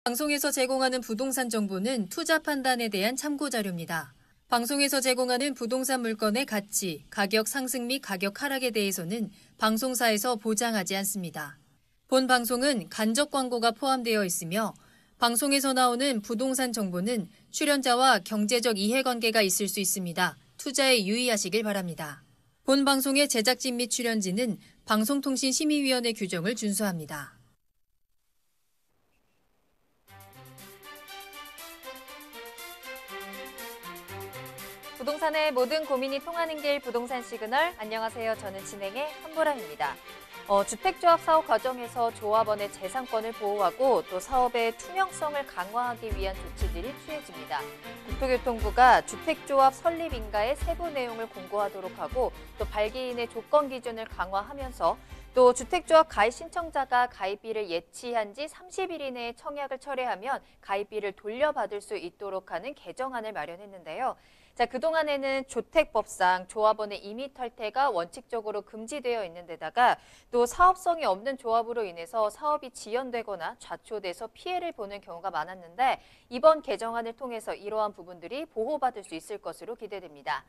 방송에서 제공하는 부동산 정보는 투자 판단에 대한 참고 자료입니다. 방송에서 제공하는 부동산 물건의 가치, 가격 상승 및 가격 하락에 대해서는 방송사에서 보장하지 않습니다. 본 방송은 간접 광고가 포함되어 있으며 방송에서 나오는 부동산 정보는 출연자와 경제적 이해관계가 있을 수 있습니다. 투자에 유의하시길 바랍니다. 본 방송의 제작진 및 출연진은 방송통신심의위원회 규정을 준수합니다. 부동산의 모든 고민이 통하는 길 부동산 시그널. 안녕하세요. 저는 진행의 한보람입니다. 주택조합 사업 과정에서 조합원의 재산권을 보호하고 또 사업의 투명성을 강화하기 위한 조치들이 취해집니다. 국토교통부가 주택조합 설립 인가의 세부 내용을 공고하도록 하고 또 발기인의 조건 기준을 강화하면서 또 주택조합 가입 신청자가 가입비를 예치한 지 30일 이내에 청약을 철회하면 가입비를 돌려받을 수 있도록 하는 개정안을 마련했는데요. 자, 그동안에는 주택법상 조합원의 임의 탈퇴가 원칙적으로 금지되어 있는 데다가 또 사업성이 없는 조합으로 인해서 사업이 지연되거나 좌초돼서 피해를 보는 경우가 많았는데 이번 개정안을 통해서 이러한 부분들이 보호받을 수 있을 것으로 기대됩니다.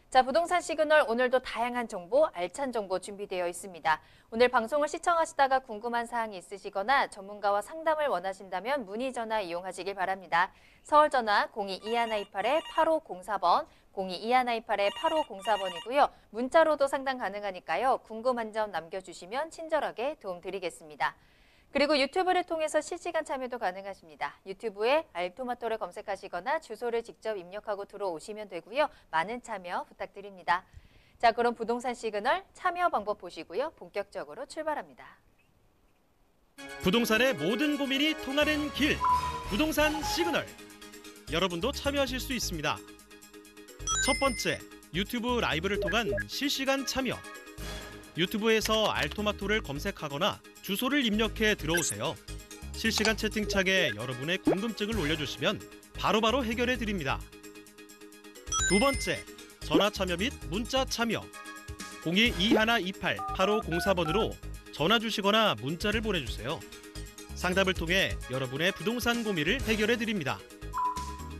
자, 부동산 시그널 오늘도 다양한 정보, 알찬 정보 준비되어 있습니다. 오늘 방송을 시청하시다가 궁금한 사항이 있으시거나 전문가와 상담을 원하신다면 문의 전화 이용하시길 바랍니다. 서울 전화 02-2128-8504번, 02-2128-8504번이고요. 문자로도 상담 가능하니까요. 궁금한 점 남겨주시면 친절하게 도움드리겠습니다. 그리고 유튜브를 통해서 실시간 참여도 가능하십니다. 유튜브에 알토마토를 검색하시거나 주소를 직접 입력하고 들어오시면 되고요. 많은 참여 부탁드립니다. 자, 그럼 부동산 시그널 참여 방법 보시고요. 본격적으로 출발합니다. 부동산의 모든 고민이 통하는 길, 부동산 시그널. 여러분도 참여하실 수 있습니다. 첫 번째, 유튜브 라이브를 통한 실시간 참여. 유튜브에서 알토마토를 검색하거나 주소를 입력해 들어오세요. 실시간 채팅창에 여러분의 궁금증을 올려주시면 바로바로 해결해 드립니다. 두 번째, 전화 참여 및 문자 참여. 02-2128-8504번으로 전화 주시거나 문자를 보내주세요. 상담을 통해 여러분의 부동산 고민을 해결해 드립니다.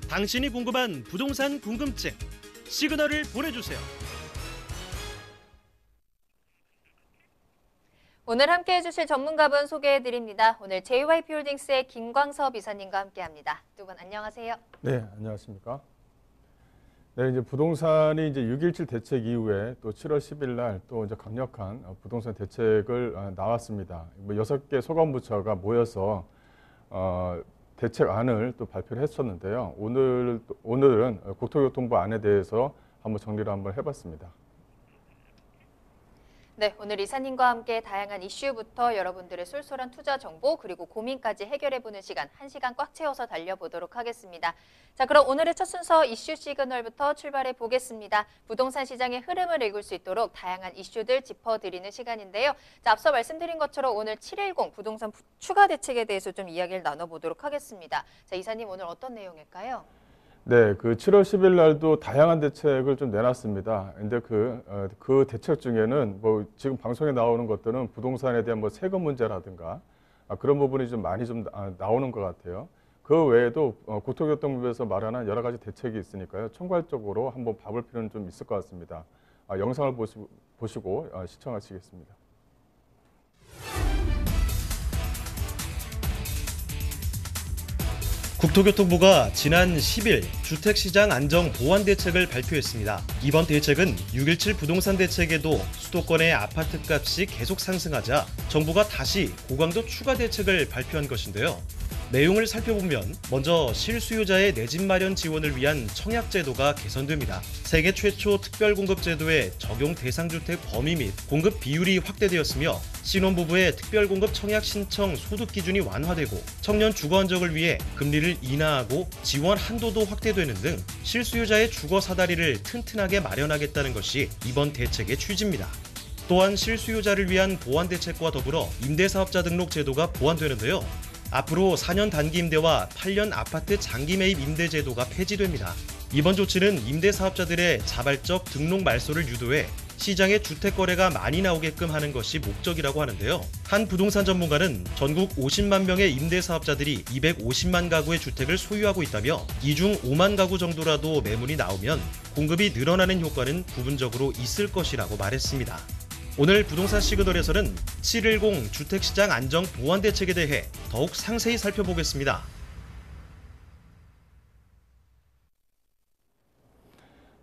당신이 궁금한 부동산 궁금증, 시그널을 보내주세요. 오늘 함께해 주실 전문가분 소개해드립니다. 오늘 JYP홀딩스의 김광섭 이사님과 함께합니다. 두 분 안녕하세요. 네, 안녕하십니까. 네, 이제 부동산이 이제 6.17 대책 이후에 또 7월 10일 날 또 이제 강력한 부동산 대책을 나왔습니다. 뭐 6개 소관부처가 모여서 대책안을 또 발표를 했었는데요. 오늘은 국토교통부 안에 대해서 한번 정리를 한번 해봤습니다. 네, 오늘 이사님과 함께 다양한 이슈부터 여러분들의 쏠쏠한 투자 정보 그리고 고민까지 해결해보는 시간, 1시간 꽉 채워서 달려보도록 하겠습니다. 자, 그럼 오늘의 첫 순서 이슈 시그널부터 출발해 보겠습니다. 부동산 시장의 흐름을 읽을 수 있도록 다양한 이슈들 짚어드리는 시간인데요. 자, 앞서 말씀드린 것처럼 오늘 7.10 부동산 추가 대책에 대해서 좀 이야기를 나눠보도록 하겠습니다. 자, 이사님 오늘 어떤 내용일까요? 네, 그 7월 10일 날도 다양한 대책을 좀 내놨습니다. 근데 그 대책 중에는 뭐 지금 방송에 나오는 것들은 부동산에 대한 뭐 세금 문제라든가 그런 부분이 좀 많이 좀 나오는 것 같아요. 그 외에도 국토교통부에서 마련한 여러 가지 대책이 있으니까요. 총괄적으로 한번 봐볼 필요는 좀 있을 것 같습니다. 영상을 보시고 시청하시겠습니다. 국토교통부가 지난 10일 주택시장 안정 보완 대책을 발표했습니다. 이번 대책은 6.17 부동산 대책에도 수도권의 아파트값이 계속 상승하자 정부가 다시 고강도 추가 대책을 발표한 것인데요. 내용을 살펴보면 먼저 실수요자의 내 집 마련 지원을 위한 청약제도가 개선됩니다. 세계 최초 특별공급제도의 적용 대상 주택 범위 및 공급 비율이 확대되었으며 신혼부부의 특별공급 청약 신청 소득 기준이 완화되고 청년 주거 안정을 위해 금리를 인하하고 지원 한도도 확대되는 등 실수요자의 주거 사다리를 튼튼하게 마련하겠다는 것이 이번 대책의 취지입니다. 또한 실수요자를 위한 보완 대책과 더불어 임대사업자 등록 제도가 보완되는데요. 앞으로 4년 단기 임대와 8년 아파트 장기 매입 임대 제도가 폐지됩니다. 이번 조치는 임대 사업자들의 자발적 등록 말소를 유도해 시장에 주택 거래가 많이 나오게끔 하는 것이 목적이라고 하는데요. 한 부동산 전문가는 전국 50만 명의 임대 사업자들이 250만 가구의 주택을 소유하고 있다며 이 중 5만 가구 정도라도 매물이 나오면 공급이 늘어나는 효과는 부분적으로 있을 것이라고 말했습니다. 오늘 부동산 시그널에서는 710 주택시장 안정 보완 대책에 대해 더욱 상세히 살펴보겠습니다.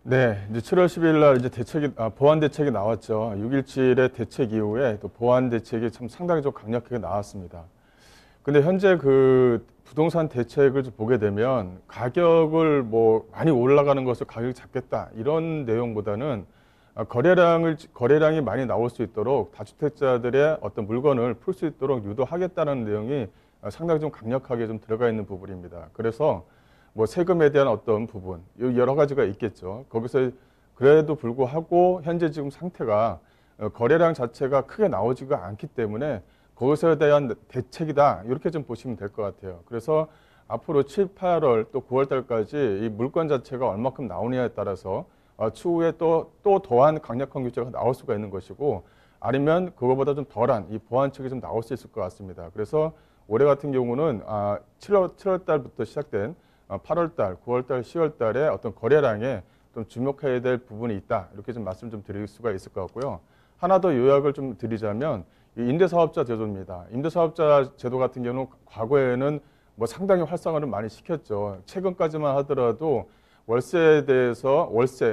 네, 이제 7월 10일 날 이제 보완 대책이 나왔죠. 6.17의 대책 이후에 또 보완 대책이 참 상당히 좀 강력하게 나왔습니다. 근데 현재 그 부동산 대책을 좀 보게 되면 가격을 뭐 많이 올라가는 것을 가격이 잡겠다 이런 내용보다는 거래량이 많이 나올 수 있도록 다주택자들의 어떤 물건을 풀 수 있도록 유도하겠다는 내용이 상당히 좀 강력하게 좀 들어가 있는 부분입니다. 그래서 뭐 세금에 대한 어떤 부분 여러 가지가 있겠죠. 거기서 그래도 불구하고 현재 지금 상태가 거래량 자체가 크게 나오지가 않기 때문에 거기서에 대한 대책이다 이렇게 좀 보시면 될 것 같아요. 그래서 앞으로 7, 8월 또 9월 달까지 이 물건 자체가 얼마큼 나오느냐에 따라서 추후에 또 더한 강력한 규제가 나올 수가 있는 것이고 아니면 그거보다 좀 덜한 이 보완책이 좀 나올 수 있을 것 같습니다. 그래서 올해 같은 경우는 7월 달부터 시작된 8월 달, 9월 달, 10월 달에 어떤 거래량에 좀 주목해야 될 부분이 있다. 이렇게 좀 말씀 좀 드릴 수가 있을 것 같고요. 하나 더 요약을 좀 드리자면 이 임대사업자 제도입니다. 임대사업자 제도 같은 경우는 과거에는 뭐 상당히 활성화를 많이 시켰죠. 최근까지만 하더라도 월세에 대해서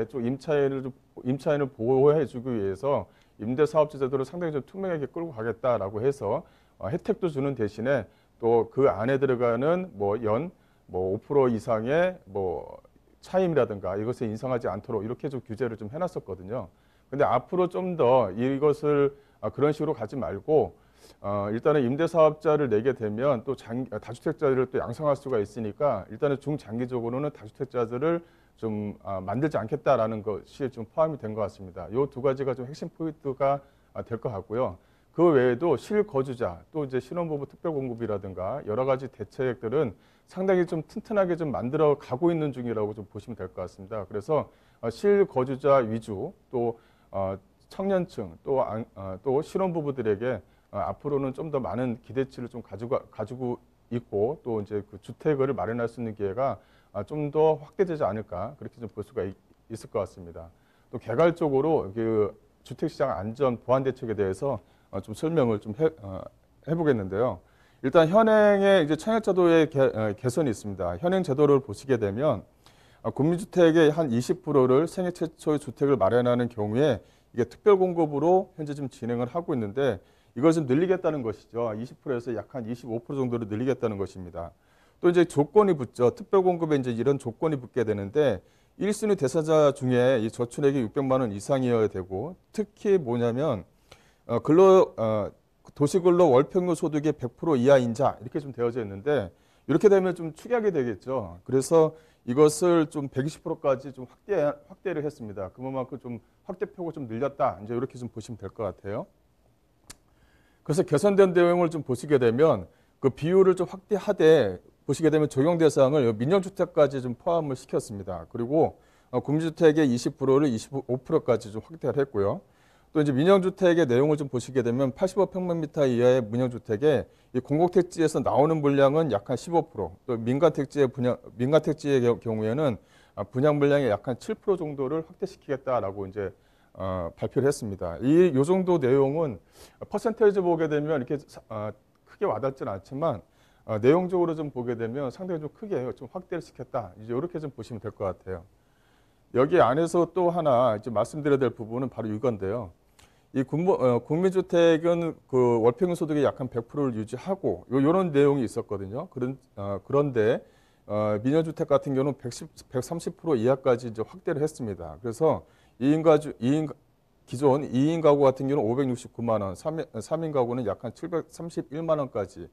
좀 임차인을 보호해주기 위해서 임대사업자 제도를 상당히 좀 투명하게 끌고 가겠다라고 해서 혜택도 주는 대신에 또 그 안에 들어가는 뭐 5% 이상의 뭐 차임이라든가 이것을 인상하지 않도록 이렇게 좀 규제를 좀 해놨었거든요. 근데 앞으로 좀 더 이것을 그런 식으로 가지 말고 일단은 임대사업자를 내게 되면 또 다주택자들을 또 양성할 수가 있으니까 일단은 중장기적으로는 다주택자들을 좀 만들지 않겠다라는 것이 좀 포함이 된 것 같습니다. 이 두 가지가 좀 핵심 포인트가 될 것 같고요. 그 외에도 실거주자 또 이제 신혼부부 특별공급이라든가 여러 가지 대책들은 상당히 좀 튼튼하게 좀 만들어 가고 있는 중이라고 좀 보시면 될 것 같습니다. 그래서 실거주자 위주 또 청년층 또 신혼부부들에게 앞으로는 좀 더 많은 기대치를 좀 가지고 있고 또 이제 그 주택을 마련할 수 있는 기회가 좀 더 확대되지 않을까 그렇게 좀 볼 수가 있을 것 같습니다. 또 개괄적으로 그 주택시장 안전 보완 대책에 대해서 좀 설명을 좀 해보겠는데요. 일단 현행의 이제 청약제도의 개선이 있습니다. 현행 제도를 보시게 되면 국민주택의 한 20%를 생애 최초의 주택을 마련하는 경우에 이게 특별공급으로 현재 좀 진행을 하고 있는데 이걸 좀 늘리겠다는 것이죠. 20%에서 약 한 25% 정도로 늘리겠다는 것입니다. 또 이제 조건이 붙죠. 특별공급에 이제 이런 조건이 붙게 되는데 1순위 대상자 중에 이 저축액이 600만 원 이상이어야 되고 특히 뭐냐면 도시근로 월평균 소득의 100% 이하인 자 이렇게 좀 되어져 있는데 이렇게 되면 좀 축약이 되겠죠. 그래서 이것을 좀 120%까지 좀 확대를 했습니다. 그만큼 좀 확대폭을 좀 늘렸다. 이제 이렇게 좀 보시면 될 것 같아요. 그래서 개선된 내용을 좀 보시게 되면 그 비율을 좀 확대하되 보시게 되면 적용 대상을 민영주택까지 좀 포함을 시켰습니다. 그리고 국민주택의 20%를 25%까지 좀 확대를 했고요. 또 이제 민영주택의 내용을 좀 보시게 되면 85평방미터 이하의 민영주택에 이 공공택지에서 나오는 분량은 약 한 15%, 또 민간택지의 경우에는 분양 분량의 약 한 7% 정도를 확대시키겠다라고 이제 발표를 했습니다. 요 정도 내용은 퍼센테이지 보게 되면 이렇게 크게 와닿지는 않지만 내용적으로 좀 보게 되면 상당히 좀 크게 좀 확대를 시켰다. 이제 이렇게 좀 보시면 될 것 같아요. 여기 안에서 또 하나 이제 말씀드려야 될 부분은 바로 이건데요. 이 국민주택은 그 월평균 소득의 약 한 100%를 유지하고 이런 내용이 있었거든요. 그런데 민영주택 같은 경우는 130% 이하까지 이제 확대를 했습니다. 그래서 기존 2인 가구 같은 경우는 569만 원, 3인 가구는 약 한 731만 원까지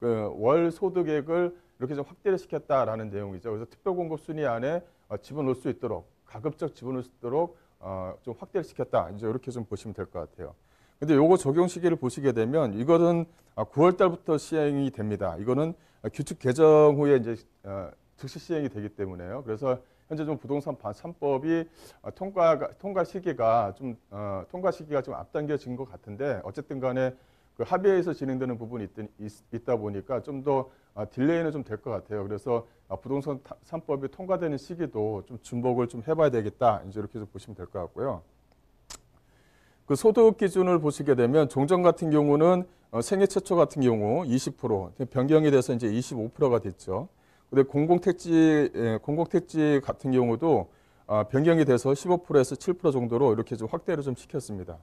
월 소득액을 이렇게 좀 확대를 시켰다라는 내용이죠. 그래서 특별공급 순위 안에 집어넣을 수 있도록 가급적 집어넣을 수 있도록 좀 확대를 시켰다. 이제 이렇게 좀 보시면 될 것 같아요. 근데 요거 적용 시기를 보시게 되면 이거는 9월 달부터 시행이 됩니다. 이거는 규칙 개정 후에 이제 즉시 시행이 되기 때문에요. 그래서 현재 좀 부동산 3법이 통과 시기가 좀 앞당겨진 것 같은데 어쨌든 간에 그 합의에서 진행되는 부분이 있다 보니까 좀 더 딜레이는 좀 될 것 같아요. 그래서 부동산 3법이 통과되는 시기도 좀 준복을 좀 해봐야 되겠다. 이제 이렇게 좀 보시면 될 것 같고요. 그 소득 기준을 보시게 되면 종전 같은 경우는 생애 최초 같은 경우 20% 변경이 돼서 이제 25%가 됐죠. 근데 공공택지 같은 경우도 변경이 돼서 15%에서 7% 정도로 이렇게 좀 확대를 좀 시켰습니다.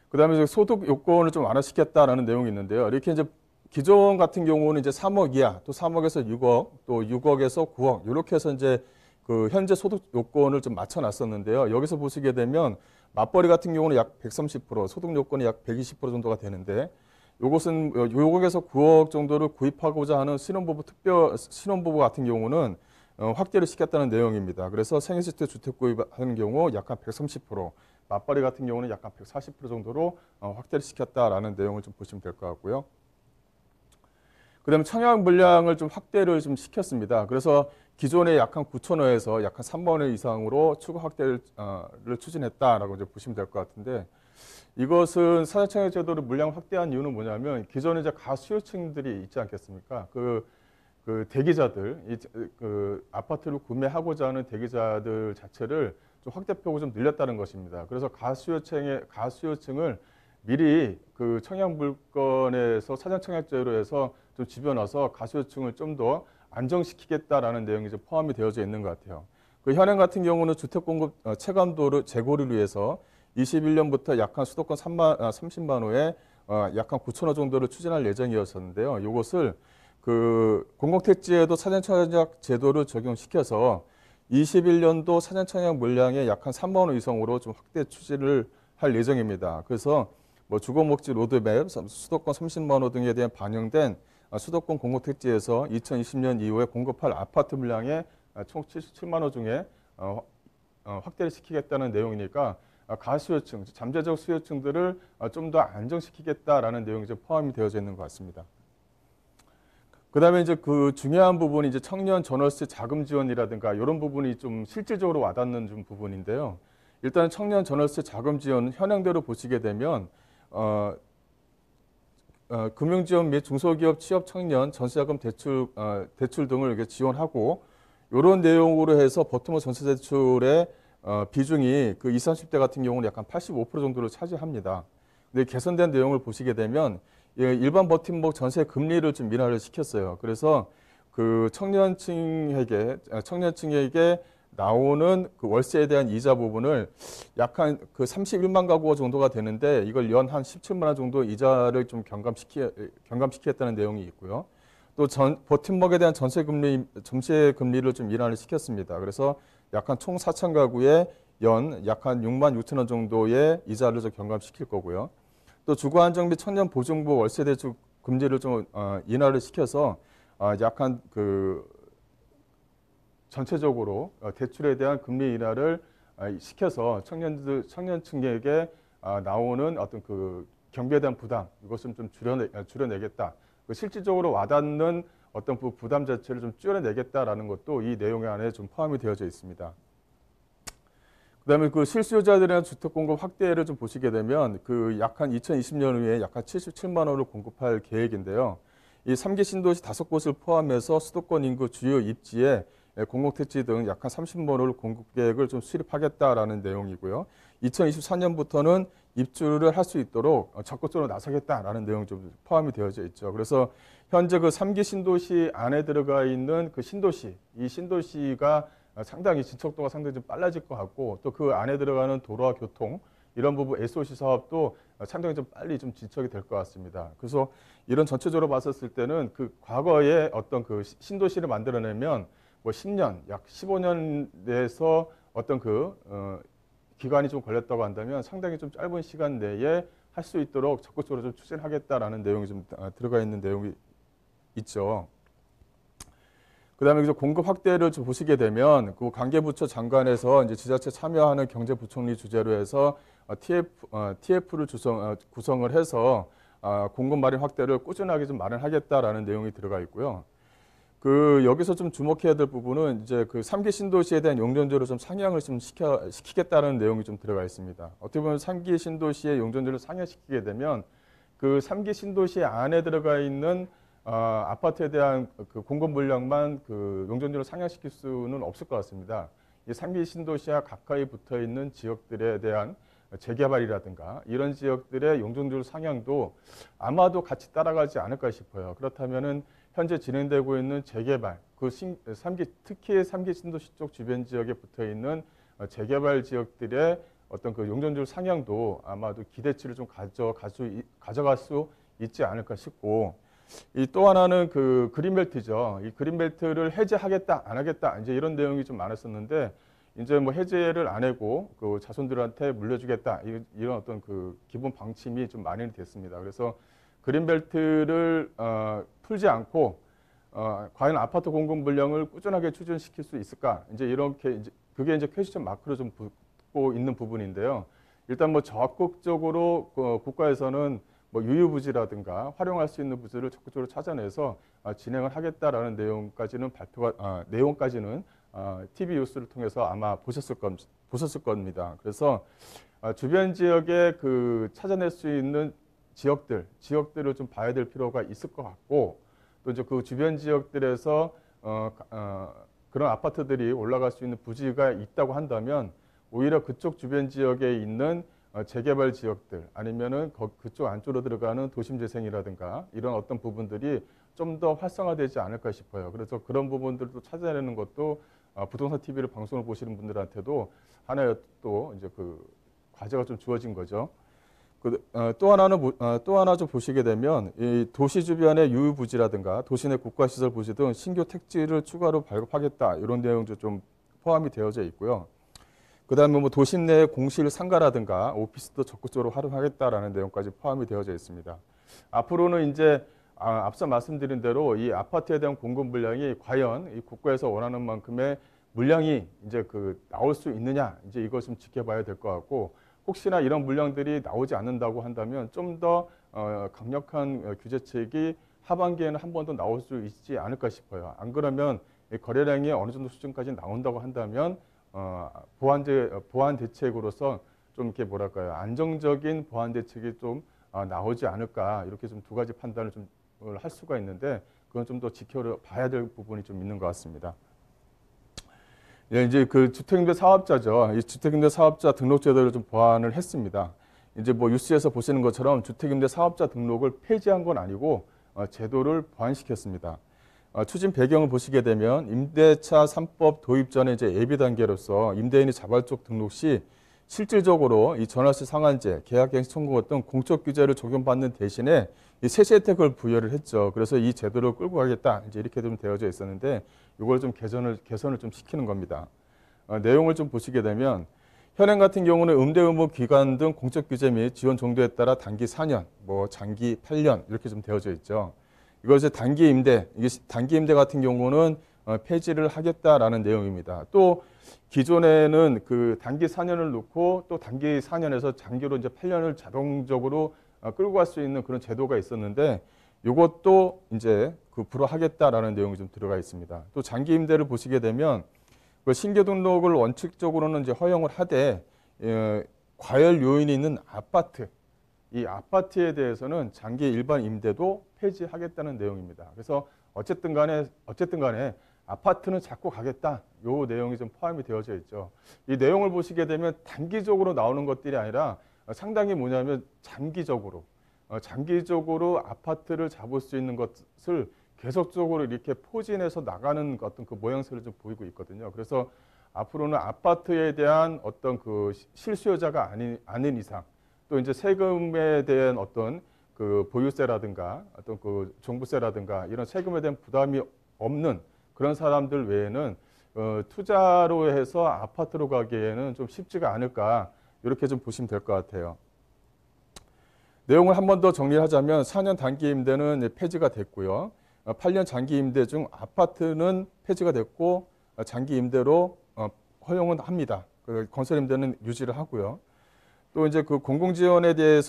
그다음에 소득 요건을 좀 완화시켰다라는 내용이 있는데요. 이렇게 이제 기존 같은 경우는 이제 3억 이하, 또 3억에서 6억, 또 6억에서 9억 이렇게 해서 이제 그 현재 소득 요건을 좀 맞춰놨었는데요. 여기서 보시게 되면 맞벌이 같은 경우는 약 130%, 소득 요건이 약 120% 정도가 되는데 요것은 6억에서 9억 정도를 구입하고자 하는 신혼부부 같은 경우는 확대를 시켰다는 내용입니다. 그래서 생애주택 주택 구입하는 경우 약 한 130%, 맞벌이 같은 경우는 약 한 140% 정도로 확대를 시켰다라는 내용을 좀 보시면 될 것 같고요. 그다음에 청약 물량을 좀 확대를 좀 시켰습니다. 그래서 기존에 약 한 9,000호에서 약 한 3만 호 이상으로 추가 확대를 추진했다라고 이제 보시면 될 것 같은데 이것은 사전청약 제도를 물량 확대한 이유는 뭐냐면 기존에 이제 가수요층들이 있지 않겠습니까? 그 대기자들, 그 아파트를 구매하고자 하는 대기자들 자체를 좀 확대폭을 좀 늘렸다는 것입니다. 그래서 가수요층을 미리 그 청약 물건에서 사전 청약제로 해서 좀 집어넣어서 가수요층을 좀 더 안정시키겠다라는 내용이 이제 포함이 되어져 있는 것 같아요. 그 현행 같은 경우는 주택 공급 체감도를 제고를 위해서 21년부터 약한 수도권 30만 호에 약 한 9,000호 정도를 추진할 예정이었었는데요. 이것을 그 공공택지에도 사전 청약 제도를 적용시켜서 21년도 사전 청약 물량의 약 한 3만 호 이상으로 좀 확대 추진을 할 예정입니다. 그래서 뭐 주거목지 로드맵, 수도권 30만 호 등에 대한 반영된 수도권 공공택지에서 2020년 이후에 공급할 아파트 물량의 총 77만 호 중에 확대를 시키겠다는 내용이니까 가수요층, 잠재적 수요층들을 좀 더 안정시키겠다라는 내용이 이제 포함이 되어져 있는 것 같습니다. 그다음에 이제 그 중요한 부분이 이제 청년 전월세 자금 지원이라든가 이런 부분이 좀 실질적으로 와닿는 좀 부분인데요. 일단은 청년 전월세 자금 지원 현행대로 보시게 되면 금융지원 및 중소기업 취업 청년 전세자금 대출 등을 이렇게 지원하고 이런 내용으로 해서 버티머 전세대출의 비중이 그 20, 30대 같은 경우는 약간 85% 정도를 차지합니다. 근데 개선된 내용을 보시게 되면 일반 버팀목 전세 금리를 좀 인하를 시켰어요. 그래서 그 청년층에게 나오는 그 월세에 대한 이자 부분을 약한 그 31만 가구 정도가 되는데 이걸 연 한 17만 원 정도 이자를 좀 경감시키겠다는 내용이 있고요. 또 버팀목에 대한 전세 금리를 좀 인하를 시켰습니다. 그래서 약한 총 4천 가구에 연 약한 6만 6천 원 정도의 이자를 좀 경감시킬 거고요. 또 주거 안정 및 청년 보증부 월세 대출 금리를 좀 인하를 시켜서 약한 그 전체적으로 대출에 대한 금리 인하를 시켜서 청년층에게 나오는 어떤 그 경비에 대한 부담 이것을 좀 줄여내겠다. 실질적으로 와닿는 어떤 부담 자체를 좀 줄여내겠다라는 것도 이 내용 안에 좀 포함이 되어져 있습니다. 그다음에 그 실수요자들에 대한 주택 공급 확대를 좀 보시게 되면 그 약한 2020년 후에 약한 77만 호를 공급할 계획인데요. 이 3기 신도시 5곳을 포함해서 수도권 인구 주요 입지에 공공택지 등 약 한 30만 호를 공급 계획을 좀 수립하겠다라는 내용이고요. 2024년부터는 입주를 할 수 있도록 적극적으로 나서겠다라는 내용이 좀 포함이 되어져 있죠. 그래서 현재 그 3기 신도시 안에 들어가 있는 그 신도시, 이 신도시가 상당히 진척도가 상당히 좀 빨라질 것 같고 또 그 안에 들어가는 도로와 교통 이런 부분 SOC 사업도 상당히 좀 빨리 좀 진척이 될 것 같습니다. 그래서 이런 전체적으로 봤었을 때는 그 과거에 어떤 그 신도시를 만들어내면 뭐 10년, 약 15년 내에서 어떤 그 기간이 좀 걸렸다고 한다면 상당히 좀 짧은 시간 내에 할 수 있도록 적극적으로 좀 추진하겠다라는 내용이 좀 들어가 있는 내용이 있죠. 그다음에 이제 공급 확대를 좀 보시게 되면 그 관계부처 장관에서 이제 지자체 참여하는 경제부총리 주재로 해서 TF를 구성을 해서 공급 마련 확대를 꾸준하게 좀 마련하겠다라는 내용이 들어가 있고요. 여기서 좀 주목해야 될 부분은 이제 그 3기 신도시에 대한 용적률을 좀 상향을 좀 시키겠다는 내용이 좀 들어가 있습니다. 어떻게 보면 3기 신도시의 용적률을 상향시키게 되면 그 3기 신도시 안에 들어가 있는 아파트에 대한 그 공급 물량만 그 용적률을 상향시킬 수는 없을 것 같습니다. 이 3기 신도시와 가까이 붙어 있는 지역들에 대한 재개발이라든가 이런 지역들의 용적률 상향도 아마도 같이 따라가지 않을까 싶어요. 그렇다면은 현재 진행되고 있는 재개발, 특히 3기 신도시 쪽 주변 지역에 붙어 있는 재개발 지역들의 어떤 그 용적률 상향도 아마도 기대치를 좀 가져갈 수 있지 않을까 싶고, 이 또 하나는 그 그린벨트죠. 이 그린벨트를 해제하겠다, 안 하겠다, 이제 이런 내용이 좀 많았었는데, 이제 뭐 해제를 안 하고 그 자손들한테 물려주겠다, 이런 어떤 그 기본 방침이 좀 마련이 됐습니다. 그래서 그린벨트를 풀지 않고 과연 아파트 공급 물량을 꾸준하게 추진시킬 수 있을까? 이제 이렇게 그게 이제 퀘스천 마크로 좀 붙고 있는 부분인데요. 일단 뭐 적극적으로 국가에서는 뭐 유휴부지라든가 활용할 수 있는 부지를 적극적으로 찾아내서 진행을 하겠다라는 내용까지는 내용까지는 TV 뉴스를 통해서 아마 보셨을 겁니다. 그래서 주변 지역에 그 찾아낼 수 있는 지역들을 좀 봐야 될 필요가 있을 것 같고, 또 이제 그 주변 지역들에서 그런 아파트들이 올라갈 수 있는 부지가 있다고 한다면 오히려 그쪽 주변 지역에 있는 재개발 지역들 아니면은 그쪽 안쪽으로 들어가는 도심 재생이라든가 이런 어떤 부분들이 좀 더 활성화되지 않을까 싶어요. 그래서 그런 부분들도 찾아내는 것도 부동산 TV를 방송을 보시는 분들한테도 하나의 또 이제 그 과제가 좀 주어진 거죠. 또 하나 좀 보시게 되면 이 도시 주변의 유휴부지라든가 도시 내 국가시설 부지 등 신규 택지를 추가로 발급하겠다, 이런 내용도 좀 포함이 되어져 있고요. 그다음에 뭐 도심 내 공실 상가라든가 오피스도 적극적으로 활용하겠다라는 내용까지 포함이 되어져 있습니다. 앞으로는 이제 앞서 말씀드린 대로 이 아파트에 대한 공급 물량이 과연 이 국가에서 원하는 만큼의 물량이 이제 그 나올 수 있느냐, 이제 이걸 좀 지켜봐야 될 것 같고, 혹시나 이런 물량들이 나오지 않는다고 한다면 좀 더 강력한 규제책이 하반기에는 한 번 더 나올 수 있지 않을까 싶어요. 안 그러면 거래량이 어느 정도 수준까지 나온다고 한다면 보완 대책으로서 좀 이렇게 뭐랄까요, 안정적인 보완 대책이 좀 나오지 않을까, 이렇게 좀 두 가지 판단을 좀 할 수가 있는데, 그건 좀 더 지켜봐야 될 부분이 좀 있는 것 같습니다. 예, 이제 그 주택임대 사업자죠. 이 주택임대 사업자 등록 제도를 좀 보완을 했습니다. 이제 뭐 뉴스에서 보시는 것처럼 주택임대 사업자 등록을 폐지한 건 아니고 제도를 보완시켰습니다. 추진 배경을 보시게 되면 임대차 3법 도입 전에 이제 예비 단계로서 임대인이 자발적 등록 시 실질적으로 이 전월세 상한제, 계약갱신 청구 등 공적 규제를 적용받는 대신에 이 세제 혜택을 부여를 했죠. 그래서 이 제도를 끌고 가겠다, 이제 이렇게 좀 되어져 있었는데, 이걸 좀 개선을 좀 시키는 겁니다. 내용을 좀 보시게 되면 현행 같은 경우는 음대 의무 기간 등 공적 규제 및 지원 정도에 따라 단기 4년, 뭐 장기 8년 이렇게 좀 되어져 있죠. 이것이 단기 임대 같은 경우는 폐지를 하겠다라는 내용입니다. 또 기존에는 그 단기 4년을 놓고 또 단기 4년에서 장기로 이제 8년을 자동적으로 끌고 갈 수 있는 그런 제도가 있었는데, 이것도 이제 그 불허하겠다라는 내용이 좀 들어가 있습니다. 또 장기 임대를 보시게 되면 그 신규 등록을 원칙적으로는 이제 허용을 하되 과열 요인이 있는 아파트, 이 아파트에 대해서는 장기 일반 임대도 폐지하겠다는 내용입니다. 그래서 어쨌든 간에 아파트는 자꾸 가겠다, 요 내용이 좀 포함이 되어져 있죠. 이 내용을 보시게 되면 단기적으로 나오는 것들이 아니라 상당히 뭐냐면 장기적으로 아파트를 잡을 수 있는 것을 계속적으로 이렇게 포진해서 나가는 어떤 그 모양새를 좀 보이고 있거든요. 그래서 앞으로는 아파트에 대한 어떤 그 실수요자가 아닌 이상, 또 이제 세금에 대한 어떤 그 보유세라든가 어떤 그 종부세라든가 이런 세금에 대한 부담이 없는 그런 사람들 외에는 투자로 해서 아파트로 가기에는 좀 쉽지가 않을까, 이렇게 좀 보시면 될 것 같아요. 내용을 한 번 더 정리하자면 4년 단기 임대는 폐지가 됐고요. 8년 장기 임대 중 아파트는 폐지가 됐고 장기 임대로 허용은 합니다. 건설 임대는 유지를 하고요. 또 이제 그 공공지원에 대한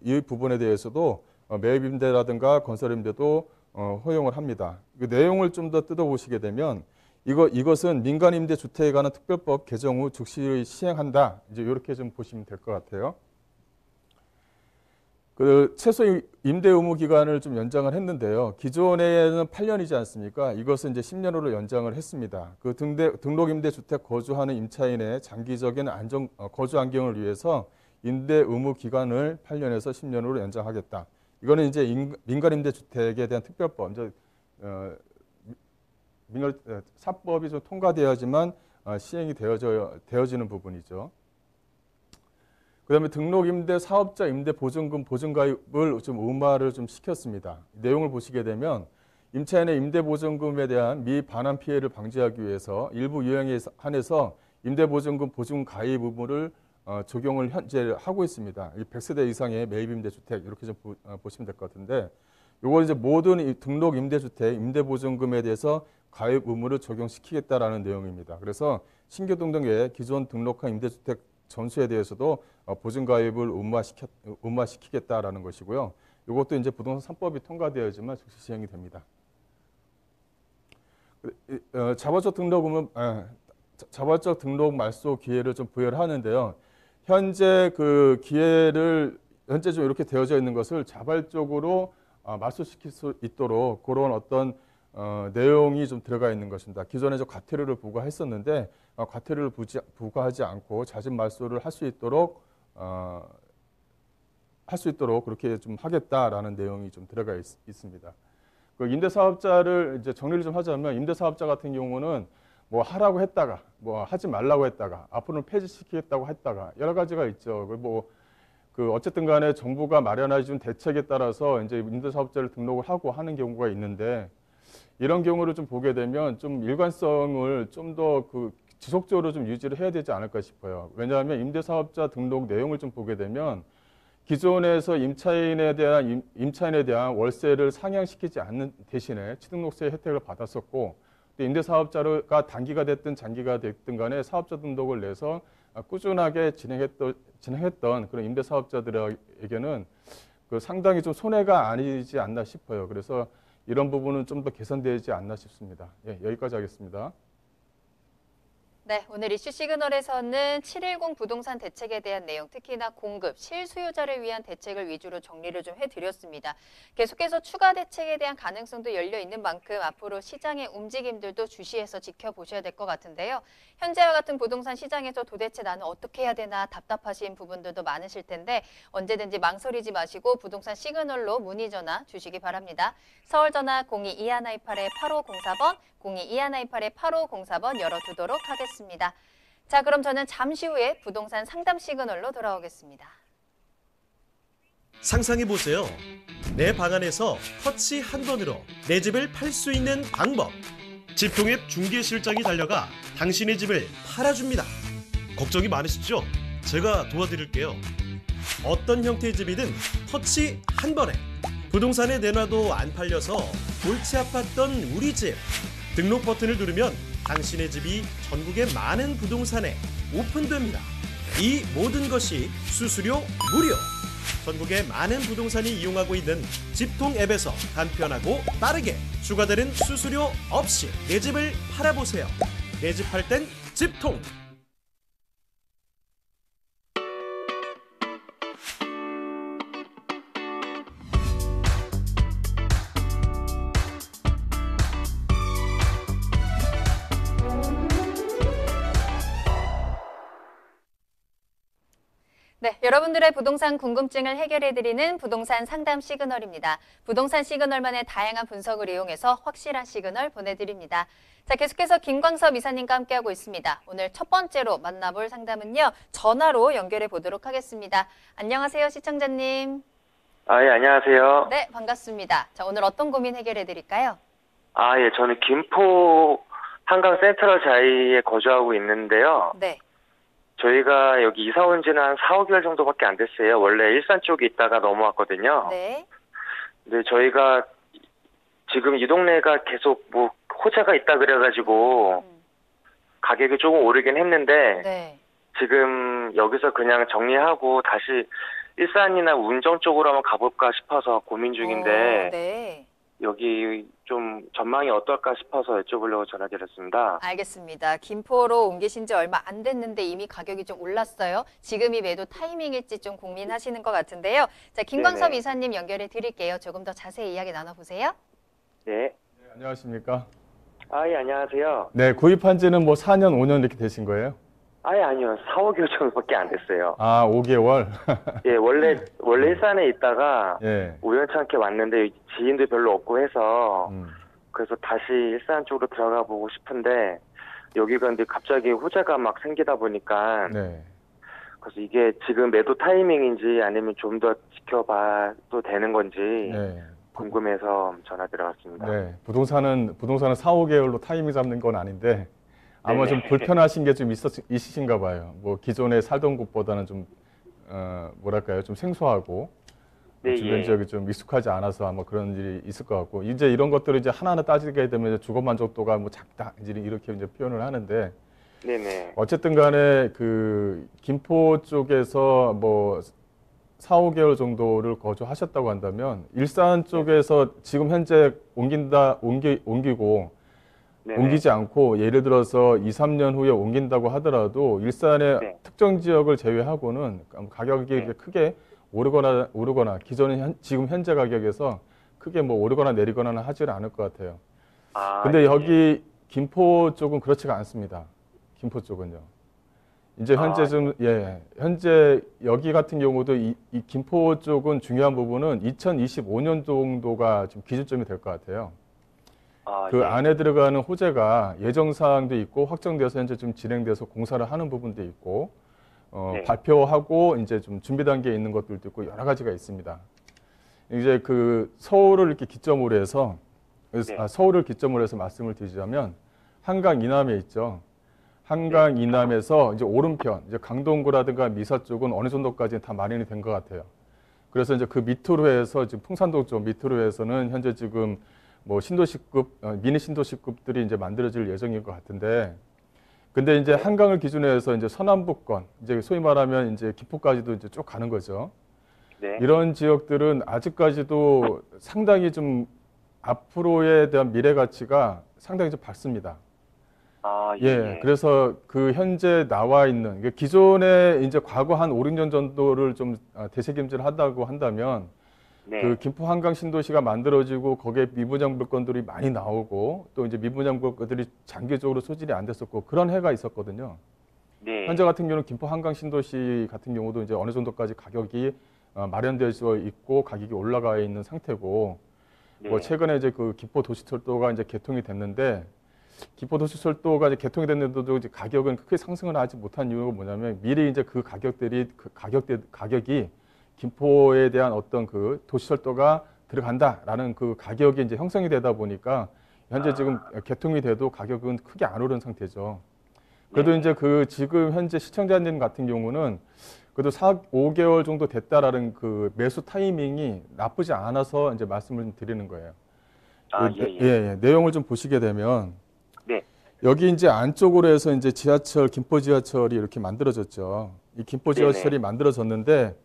이 부분에 대해서도 매입 임대라든가 건설 임대도 허용을 합니다. 그 내용을 좀 더 뜯어보시게 되면 이것은 민간임대주택에 관한 특별법 개정 후 즉시 시행한다. 이제 이렇게 좀 보시면 될 것 같아요. 그 최소 임대 의무 기간을 좀 연장을 했는데요. 기존에는 8년이지 않습니까? 이것은 이제 10년으로 연장을 했습니다. 그 등록 임대주택 거주하는 임차인의 장기적인 거주 환경을 위해서 임대 의무 기간을 8년에서 10년으로 연장하겠다. 이거는 이제 민간 임대주택에 대한 특별법, 이제 사법이 좀 통과되어야지만 시행이 되어지는 부분이죠. 그다음에 등록임대 사업자 임대보증금 보증가입을 좀 의무화를 좀 시켰습니다. 내용을 보시게 되면 임차인의 임대보증금에 대한 미반환 피해를 방지하기 위해서 일부 유형에 한해서 임대보증금 보증가입 의무를 적용을 현재 하고 있습니다. 100세대 이상의 매입임대주택 이렇게 좀 보시면 될 것 같은데, 이걸 이제 모든 등록임대주택 임대보증금에 대해서 가입 의무를 적용시키겠다라는 내용입니다. 그래서 신규 등록 외에 기존 등록한 임대주택 전수에 대해서도 보증가입을 의무화시키겠다라는 것이고요. 이것도 이제 부동산 3법이 통과되어야지만 즉시 시행이 됩니다. 자발적 등록 말소 기회를 좀 부여를 하는데요. 현재 그 기회를 현재 좀 이렇게 되어져 있는 것을 자발적으로 말소시킬 수 있도록 그런 어떤 내용이 좀 들어가 있는 것입니다. 기존에 저 과태료를 부과했었는데 과태료를 부과하지 않고 자진 말소를 할 수 있도록 그렇게 좀 하겠다라는 내용이 좀 들어가 있습니다. 그 임대사업자를 이제 정리를 좀 하자면, 임대사업자 같은 경우는 뭐 하라고 했다가 뭐 하지 말라고 했다가 앞으로는 폐지시키겠다고 했다가 여러 가지가 있죠. 그 어쨌든 간에 정부가 마련해 준 대책에 따라서 이제 임대사업자를 등록을 하고 하는 경우가 있는데, 이런 경우를 좀 보게 되면 좀 일관성을 좀 더 지속적으로 좀 유지를 해야 되지 않을까 싶어요. 왜냐하면 임대사업자 등록 내용을 좀 보게 되면 기존에서 임차인에 대한 월세를 상향시키지 않는 대신에 취등록세 혜택을 받았었고, 또 임대사업자가 단기가 됐든 장기가 됐든 간에 사업자 등록을 내서 꾸준하게 진행했던 그런 임대사업자들에게는 상당히 좀 손해가 아니지 않나 싶어요. 그래서 이런 부분은 좀 더 개선되지 않나 싶습니다. 예, 여기까지 하겠습니다. 네, 오늘 이슈 시그널에서는 710 부동산 대책에 대한 내용, 특히나 공급, 실수요자를 위한 대책을 위주로 정리를 좀 해드렸습니다. 계속해서 추가 대책에 대한 가능성도 열려 있는 만큼 앞으로 시장의 움직임들도 주시해서 지켜보셔야 될 것 같은데요. 현재와 같은 부동산 시장에서 도대체 나는 어떻게 해야 되나 답답하신 부분들도 많으실 텐데, 언제든지 망설이지 마시고 부동산 시그널로 문의 전화 주시기 바랍니다. 서울 전화 02-2128-8504번, 02-2128-8504번 열어두도록 하겠습니다. 자, 그럼 저는 잠시 후에 부동산 상담 시그널로 돌아오겠습니다. 상상해보세요. 내 방 안에서 터치 한 번으로 내 집을 팔 수 있는 방법. 집통앱 중개실장이 달려가 당신의 집을 팔아줍니다. 걱정이 많으시죠? 제가 도와드릴게요. 어떤 형태의 집이든 터치 한 번에. 부동산에 내놔도 안 팔려서 골치 아팠던 우리 집. 등록 버튼을 누르면 당신의 집이 전국의 많은 부동산에 오픈됩니다. 이 모든 것이 수수료 무료. 전국의 많은 부동산이 이용하고 있는 집통 앱에서 간편하고 빠르게 추가되는 수수료 없이 내 집을 팔아보세요. 내 집 팔 땐 집통. 네, 여러분들의 부동산 궁금증을 해결해드리는 부동산 상담 시그널입니다. 부동산 시그널만의 다양한 분석을 이용해서 확실한 시그널 보내드립니다. 자, 계속해서 김광섭 이사님과 함께하고 있습니다. 오늘 첫 번째로 만나볼 상담은요, 전화로 연결해 보도록 하겠습니다. 안녕하세요, 시청자님. 예, 안녕하세요. 네, 반갑습니다. 자, 오늘 어떤 고민 해결해드릴까요? 예, 저는 김포 한강 센트럴 자이에 거주하고 있는데요. 네. 저희가 여기 이사 온 지는 한 4, 5개월 정도밖에 안 됐어요. 원래 일산 쪽에 있다가 넘어왔거든요. 네. 근데 저희가 지금 이 동네가 계속 뭐 호재가 있다 그래가지고 가격이 조금 오르긴 했는데 네. 지금 여기서 그냥 정리하고 다시 일산이나 운정 쪽으로 한번 가볼까 싶어서 고민 중인데 네. 여기 좀 전망이 어떨까 싶어서 여쭤보려고 전화드렸습니다. 알겠습니다. 김포로 옮기신 지 얼마 안 됐는데 이미 가격이 좀 올랐어요. 지금이 매도 타이밍일지 좀 고민하시는 것 같은데요. 자, 김광섭 네네. 이사님 연결해 드릴게요. 조금 더 자세히 이야기 나눠보세요. 네. 안녕하십니까? 예, 안녕하세요. 네, 구입한 지는 뭐 4년, 5년 이렇게 되신 거예요? 아니요. 4, 5개월 정도밖에 안 됐어요. 아, 5개월? 예, 원래 일산에 있다가 예. 우연찮게 왔는데 지인도 별로 없고 해서 음. 그래서 다시 일산 쪽으로 들어가 보고 싶은데 여기가 근데 갑자기 호재가 막 생기다 보니까 네. 그래서 이게 지금 매도 타이밍인지 아니면 좀 더 지켜봐도 되는 건지 네. 궁금해서 전화 드려봤습니다. 네. 부동산은 4, 5개월로 타이밍 잡는 건 아닌데 아마 좀 네네. 불편하신 게 좀 있으신가 봐요. 뭐 기존에 살던 곳보다는 좀, 뭐랄까요. 좀 생소하고 네, 주변 예. 지역이 좀 익숙하지 않아서 아마 그런 일이 있을 것 같고 이제 이런 것들을 이제 하나하나 따지게 되면 주거 만족도가 뭐 작다 이렇게 이제 표현을 하는데 네네. 어쨌든 간에 그 김포 쪽에서 뭐 4, 5개월 정도를 거주하셨다고 한다면 일산 쪽에서 지금 현재 옮기고 네네. 옮기지 않고 예를 들어서 2, 3년 후에 옮긴다고 하더라도 일산의 네. 특정 지역을 제외하고는 가격이 네. 크게 오르거나 기존의 지금 현재 가격에서 크게 뭐 오르거나 내리거나는 하지는 않을 것 같아요. 근데 예. 여기 김포 쪽은 그렇지가 않습니다. 김포 쪽은요. 이제 현재 현재 여기 같은 경우도 이 김포 쪽은 중요한 부분은 2025년 정도가 좀 기준점이 될 것 같아요. 그 예. 안에 들어가는 호재가 예정 사항도 있고 확정돼서 현재 좀 진행돼서 공사를 하는 부분도 있고 네. 발표하고 이제 좀 준비 단계에 있는 것들도 있고 여러 가지가 있습니다. 이제 그 서울을 이렇게 기점으로 해서 네. 서울을 기점으로 해서 말씀을 드리자면 한강 이남에 있죠. 한강 이남에서 이제 오른편 이제 강동구라든가 미사 쪽은 어느 정도까지 다 마련이 된 것 같아요. 그래서 이제 그 밑으로 해서 지금 풍산동 쪽 밑으로 해서는 현재 지금 뭐 신도시급, 미니 신도시급들이 이제 만들어질 예정인 것 같은데, 근데 이제 한강을 기준으로 해서 이제 서남부권, 이제 소위 말하면 이제 김포까지도 이제 쭉 가는 거죠. 네. 이런 지역들은 아직까지도 상당히 좀 앞으로에 대한 미래 가치가 상당히 좀 밝습니다. 예, 그래서 그 현재 나와 있는 기존에 이제 과거 한 5, 6년 정도를 좀 되새김질 한다고 한다면 네. 그 김포 한강 신도시가 만들어지고 거기에 미분양 물건들이 많이 나오고 또 이제 미분양 물건들이 장기적으로 소진이 안 됐었고 그런 해가 있었거든요. 네. 현재 같은 경우는 김포 한강 신도시 같은 경우도 이제 어느 정도까지 가격이 마련되어 있고 가격이 올라가 있는 상태고 네. 뭐 최근에 이제 그 김포 도시철도가 이제 개통이 됐는데 김포 도시철도가 이제 개통이 됐는데도 이제 가격은 크게 상승을 하지 못한 이유가 뭐냐면 미리 이제 그 가격이 김포에 대한 어떤 그 도시철도가 들어간다라는 그 가격이 이제 형성이 되다 보니까 현재 지금 개통이 돼도 가격은 크게 안 오른 상태죠. 그래도 네. 이제 그 지금 현재 시청자님 같은 경우는 그래도 4, 5개월 정도 됐다라는 그 매수 타이밍이 나쁘지 않아서 이제 말씀을 드리는 거예요. 내용을 좀 보시게 되면 네. 여기 이제 안쪽으로 해서 이제 지하철, 김포 지하철이 이렇게 만들어졌죠. 이 김포 지하철이 네네. 만들어졌는데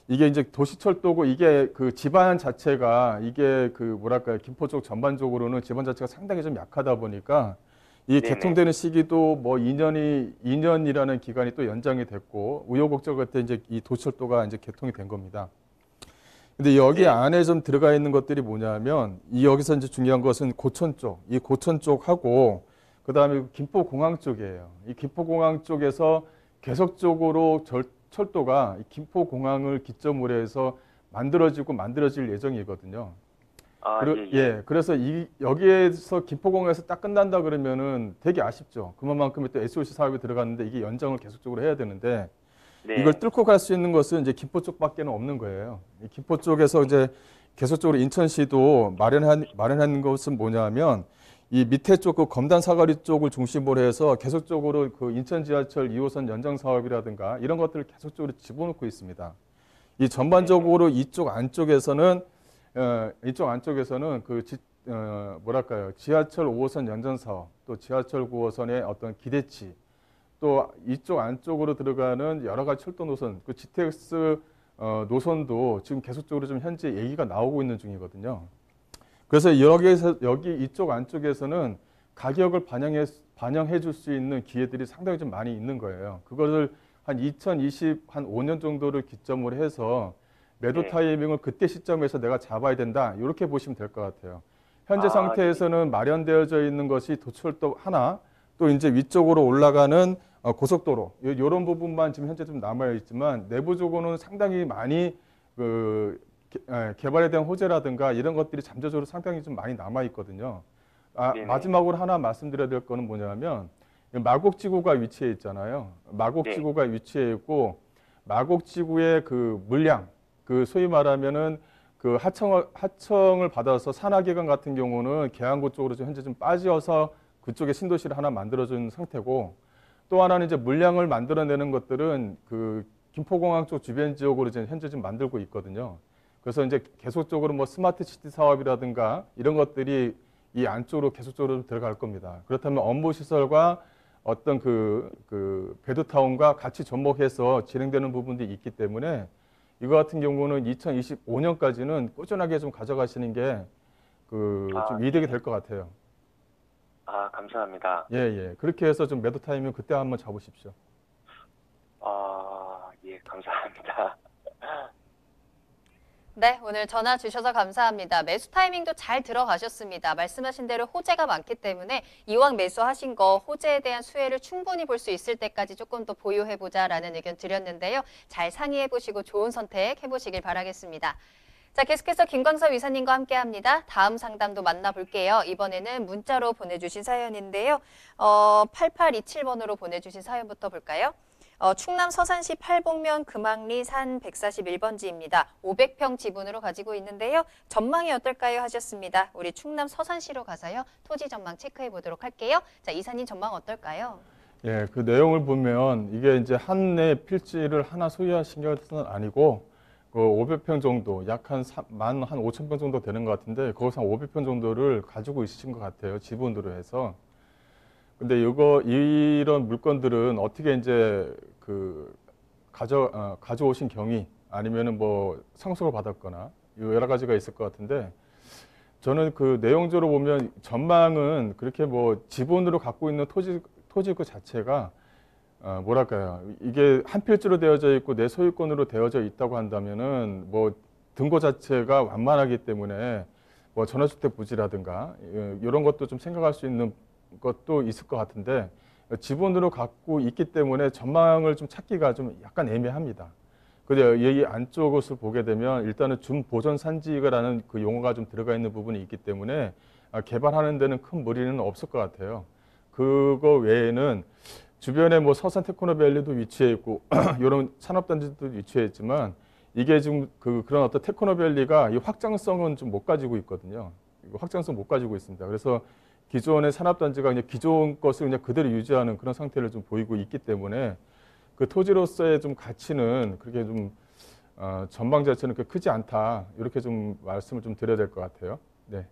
이게 이제 도시철도고 이게 그 지반 자체가 이게 그 뭐랄까요 김포 쪽 전반적으로는 지반 자체가 상당히 좀 약하다 보니까 이 네네. 개통되는 시기도 뭐 2년이라는 기간이 또 연장이 됐고 우여곡절 끝에 이제 이 도시철도가 이제 개통이 된 겁니다. 근데 여기 네. 안에 좀 들어가 있는 것들이 뭐냐면 이 여기서 이제 중요한 것은 고천 쪽, 이 고천 쪽하고 그다음에 김포공항 쪽이에요. 이 김포공항 쪽에서 계속적으로 철도가 이 김포공항을 기점으로 해서 만들어질 예정이거든요. 그래서 여기에서 김포공항에서 딱 끝난다 그러면은 되게 아쉽죠. 그만큼의 또 SOC 사업이 들어갔는데 이게 연장을 계속적으로 해야 되는데 네. 이걸 뚫고 갈 수 있는 것은 이제 김포 쪽밖에는 없는 거예요. 이 김포 쪽에서 이제 계속적으로 인천시도 마련한 것은 뭐냐면 이 밑에 쪽 그 검단 사거리 쪽을 중심으로 해서 계속적으로 그 인천 지하철 2호선 연장 사업이라든가 이런 것들을 계속적으로 집어넣고 있습니다. 이 전반적으로 이쪽 안쪽에서는 그 지하철 5호선 연장 사업, 또 지하철 9호선의 어떤 기대치, 또 이쪽 안쪽으로 들어가는 여러 가지 철도 노선, 그 GTX 노선도 지금 계속적으로 좀 현재 얘기가 나오고 있는 중이거든요. 그래서 여기 이쪽 안쪽에서는 가격을 반영해 줄 수 있는 기회들이 상당히 좀 많이 있는 거예요. 그것을 한 2025년 정도를 기점으로 해서 매도 네. 타이밍을 그때 시점에서 내가 잡아야 된다. 이렇게 보시면 될 것 같아요. 현재 아, 상태에서는 마련되어져 있는 것이 도철도 하나, 또 이제 위쪽으로 올라가는 고속도로 이런 부분만 지금 현재 좀 남아 있지만 내부적으로는 상당히 많이 개발에 대한 호재라든가 이런 것들이 잠재적으로 상당히 좀 많이 남아 있거든요. 네네. 마지막으로 하나 말씀드려야 될 거는 뭐냐면 마곡지구가 위치해 있잖아요. 마곡지구가 위치해 있고 마곡지구의 그 물량, 그 소위 말하면은 그 하청을 받아서 산하기관 같은 경우는 계양구 쪽으로 좀 현재 좀 빠져서 그쪽에 신도시를 하나 만들어준 상태고 또 하나는 이제 물량을 만들어내는 것들은 그 김포공항 쪽 주변 지역으로 이제 현재 좀 만들고 있거든요. 그래서 이제 계속적으로 뭐 스마트 시티 사업이라든가 이런 것들이 이 안쪽으로 계속적으로 들어갈 겁니다. 그렇다면 업무 시설과 어떤 그 베드타운과 같이 접목해서 진행되는 부분들이 있기 때문에 이거 같은 경우는 2025년까지는 꾸준하게 좀 가져가시는 게 좀 이득이 될 것 같아요. 아, 감사합니다. 예. 그렇게 해서 좀 매도 타이밍 그때 한번 잡으십시오. 아, 예, 감사합니다. 네, 오늘 전화 주셔서 감사합니다. 매수 타이밍도 잘 들어가셨습니다. 말씀하신 대로 호재가 많기 때문에 이왕 매수하신 거 호재에 대한 수혜를 충분히 볼 수 있을 때까지 조금 더 보유해보자라는 의견 드렸는데요. 잘 상의해보시고 좋은 선택 해보시길 바라겠습니다. 자, 계속해서 김광섭 이사님과 함께합니다. 다음 상담도 만나볼게요. 이번에는 문자로 보내주신 사연인데요. 8827번으로 보내주신 사연부터 볼까요? 충남 서산시 팔복면 금왕리 산 141번지입니다. 500평 지분으로 가지고 있는데요. 전망이 어떨까요? 하셨습니다. 우리 충남 서산시로 가서요. 토지 전망 체크해 보도록 할게요. 자, 이사님 전망 어떨까요? 예, 그 내용을 보면 이게 이제 한내 필지를 하나 소유하신 것은 아니고 그 500평 정도, 약 한 15,000평 정도 되는 것 같은데 거기서 한 500평 정도를 가지고 있으신 것 같아요. 지분으로 해서. 근데 이런 물건들은 어떻게 이제 가져오신 경위 아니면은 뭐 상속을 받았거나 여러 가지가 있을 것 같은데 저는 그 내용적으로 보면 전망은 그렇게 뭐 지분으로 갖고 있는 토지 그 자체가 뭐랄까요, 이게 한 필지로 되어져 있고 내 소유권으로 되어져 있다고 한다면은 뭐 등고 자체가 완만하기 때문에 뭐 전원주택 부지라든가 이런 것도 좀 생각할 수 있는 것도 있을 것 같은데 지분으로 갖고 있기 때문에 전망을 좀 찾기가 좀 약간 애매합니다. 근데 이 안쪽 것을 보게 되면 일단은 준보전 산지라는 그 용어가 좀 들어가 있는 부분이 있기 때문에 개발하는 데는 큰 무리는 없을 것 같아요. 그거 외에는 주변에 뭐 서산 테크노밸리도 위치해 있고 이런 산업단지도 위치해 있지만 이게 지금 그런 어떤 테크노밸리가 이 확장성은 좀 못 가지고 있거든요. 확장성 못 가지고 있습니다. 그래서 기존의 산업단지가 그냥 기존 것을 그냥 그대로 유지하는 그런 상태를 좀 보이고 있기 때문에 그 토지로서의 좀 가치는 그렇게 좀 전망 자체는 그렇게 크지 않다. 이렇게 좀 말씀을 좀 드려야 될 것 같아요. 네.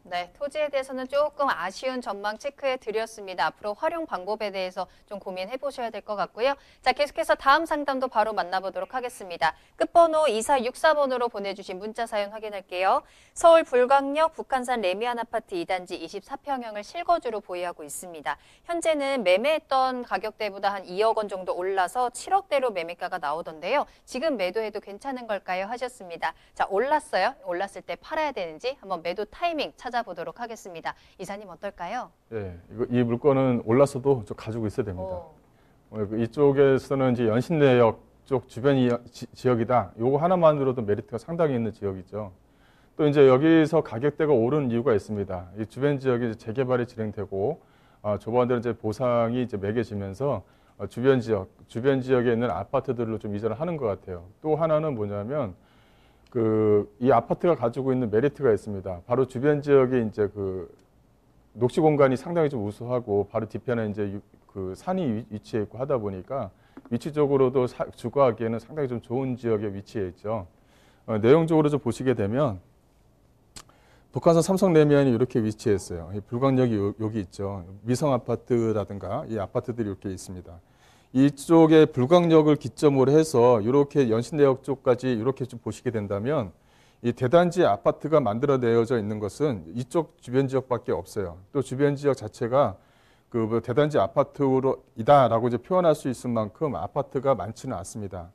네, 토지에 대해서는 조금 아쉬운 전망 체크해 드렸습니다. 앞으로 활용 방법에 대해서 좀 고민해 보셔야 될 것 같고요. 자, 계속해서 다음 상담도 바로 만나보도록 하겠습니다. 끝번호 2464번으로 보내주신 문자 사연 확인할게요. 서울 불광역 북한산 레미안 아파트 2단지 24평형을 실거주로 보유하고 있습니다. 현재는 매매했던 가격대보다 한 2억 원 정도 올라서 7억대로 매매가가 나오던데요. 지금 매도해도 괜찮은 걸까요? 하셨습니다. 자, 올랐어요. 올랐을 때 팔아야 되는지 한번 매도 타이밍 찾아보도록 하겠습니다. 이사님 어떨까요? 네, 이 물건은 올랐어도 좀 가지고 있어야 됩니다. 이쪽에서는 이제 연신내역 쪽 주변 지역이다. 요거 하나만으로도 메리트가 상당히 있는 지역이죠. 또 이제 여기서 가격대가 오르는 이유가 있습니다. 이 주변 지역이 이제 재개발이 진행되고 조반대로 이제 보상이 이제 매겨지면서 주변 지역에 있는 아파트들로 좀 이전을 하는 것 같아요. 또 하나는 뭐냐면 이 아파트가 가지고 있는 메리트가 있습니다. 바로 주변 지역에 이제 녹지 공간이 상당히 좀 우수하고 바로 뒤편에 이제 산이 위치해 있고 하다 보니까 위치적으로도 주거하기에는 상당히 좀 좋은 지역에 위치해 있죠. 내용적으로 좀 보시게 되면 북한산 삼성 레미안이 이렇게 위치해 있어요. 불광역이 여기 있죠. 미성 아파트라든가 이 아파트들이 이렇게 있습니다. 이쪽에 불광역을 기점으로 해서 이렇게 연신내역 쪽까지 이렇게 좀 보시게 된다면 이 대단지 아파트가 만들어내어져 있는 것은 이쪽 주변 지역밖에 없어요. 또 주변 지역 자체가 그 대단지 아파트로이다라고 이제 표현할 수 있을 만큼 아파트가 많지는 않습니다.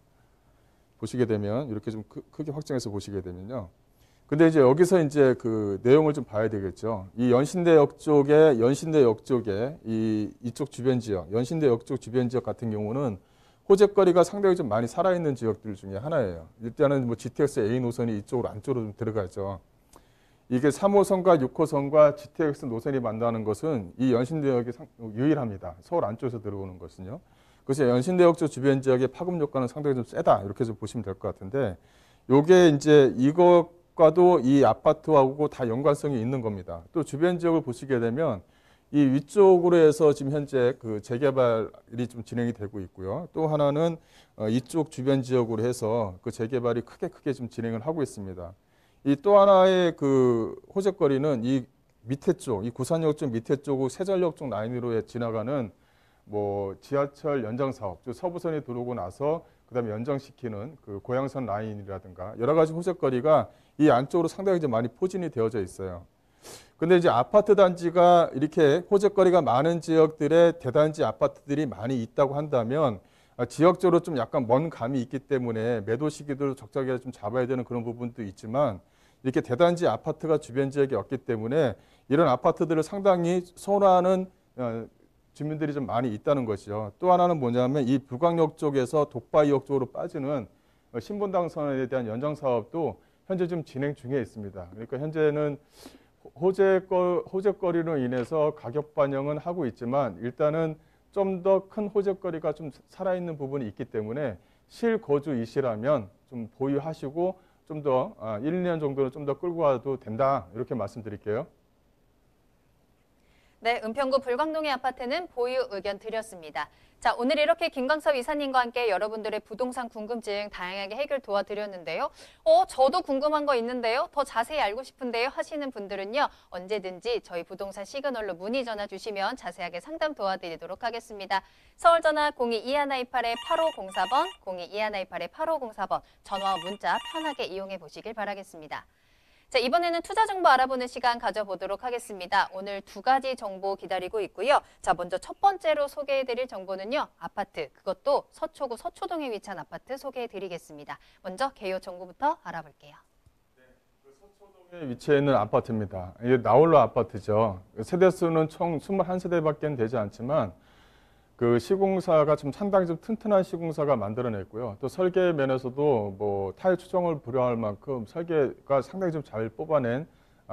보시게 되면 이렇게 좀 크게 확장해서 보시게 되면요. 근데 이제 여기서 이제 그 내용을 좀 봐야 되겠죠. 이 연신대역 쪽에 이쪽 주변 지역, 연신대역 쪽 주변 지역 같은 경우는 호재거리가 상당히 좀 많이 살아있는 지역들 중에 하나예요. 일단은 뭐 GTX A 노선이 이쪽으로 안쪽으로 좀 들어가죠. 이게 3호선과 6호선과 GTX 노선이 만나는 것은 이 연신대역이 유일합니다. 서울 안쪽에서 들어오는 것은요. 그래서 연신대역 쪽 주변 지역의 파급 효과는 상당히 좀 세다 이렇게 좀 보시면 될 것 같은데, 요게 이제 이것과도 이 아파트하고 다 연관성이 있는 겁니다. 또 주변 지역을 보시게 되면 이 위쪽으로 해서 지금 현재 그 재개발이 좀 진행이 되고 있고요. 또 하나는 이쪽 주변 지역으로 해서 그 재개발이 크게 좀 진행을 하고 있습니다. 이 또 하나의 그 호재거리는 이 밑에 쪽, 이 구산역 쪽 밑에 쪽 세전역 쪽 라인으로 지나가는 뭐 지하철 연장 사업, 즉 서부선이 들어오고 나서 그다음에 연장시키는 그 고양선 라인이라든가 여러 가지 호재거리가 이 안쪽으로 상당히 이제 많이 포진이 되어져 있어요. 근데 이제 아파트 단지가 이렇게 호재거리가 많은 지역들의 대단지 아파트들이 많이 있다고 한다면 지역적으로 좀 약간 먼 감이 있기 때문에 매도 시기도 적절하게 좀 잡아야 되는 그런 부분도 있지만, 이렇게 대단지 아파트가 주변 지역에 없기 때문에 이런 아파트들을 상당히 선호하는 주민들이 좀 많이 있다는 것이죠. 또 하나는 뭐냐면 이 불광역 쪽에서 독바이역 쪽으로 빠지는 신분당선에 대한 연장 사업도 현재 좀 진행 중에 있습니다. 그러니까 현재는 호재거리로 인해서 가격 반영은 하고 있지만, 일단은 좀 더 큰 호재거리가 좀 살아있는 부분이 있기 때문에 실거주이시라면 좀 보유하시고 좀 더 1, 2년 정도는 좀 더 끌고 가도 된다, 이렇게 말씀드릴게요. 네, 은평구 불광동의 아파트는 보유 의견 드렸습니다. 자, 오늘 이렇게 김광섭 이사님과 함께 여러분들의 부동산 궁금증 다양하게 해결 도와드렸는데요. 저도 궁금한 거 있는데요. 더 자세히 알고 싶은데요 하시는 분들은요. 언제든지 저희 부동산 시그널로 문의 전화 주시면 자세하게 상담 도와드리도록 하겠습니다. 서울전화 022128-8504번, 022128-8504번 전화와 문자 편하게 이용해 보시길 바라겠습니다. 자, 이번에는 투자 정보 알아보는 시간 가져보도록 하겠습니다. 오늘 두 가지 정보 기다리고 있고요. 자, 먼저 첫 번째로 소개해드릴 정보는요. 아파트, 그것도 서초구 서초동에 위치한 아파트 소개해드리겠습니다. 먼저 개요 정보부터 알아볼게요. 서초동에 위치해 있는 아파트입니다. 이게 나홀로 아파트죠. 세대수는 총 21세대밖에 되지 않지만 그 시공사가 좀 상당히 좀 튼튼한 시공사가 만들어냈고요. 또 설계 면에서도 뭐 타일 추정을 불허할 만큼 설계가 상당히 좀 잘 뽑아낸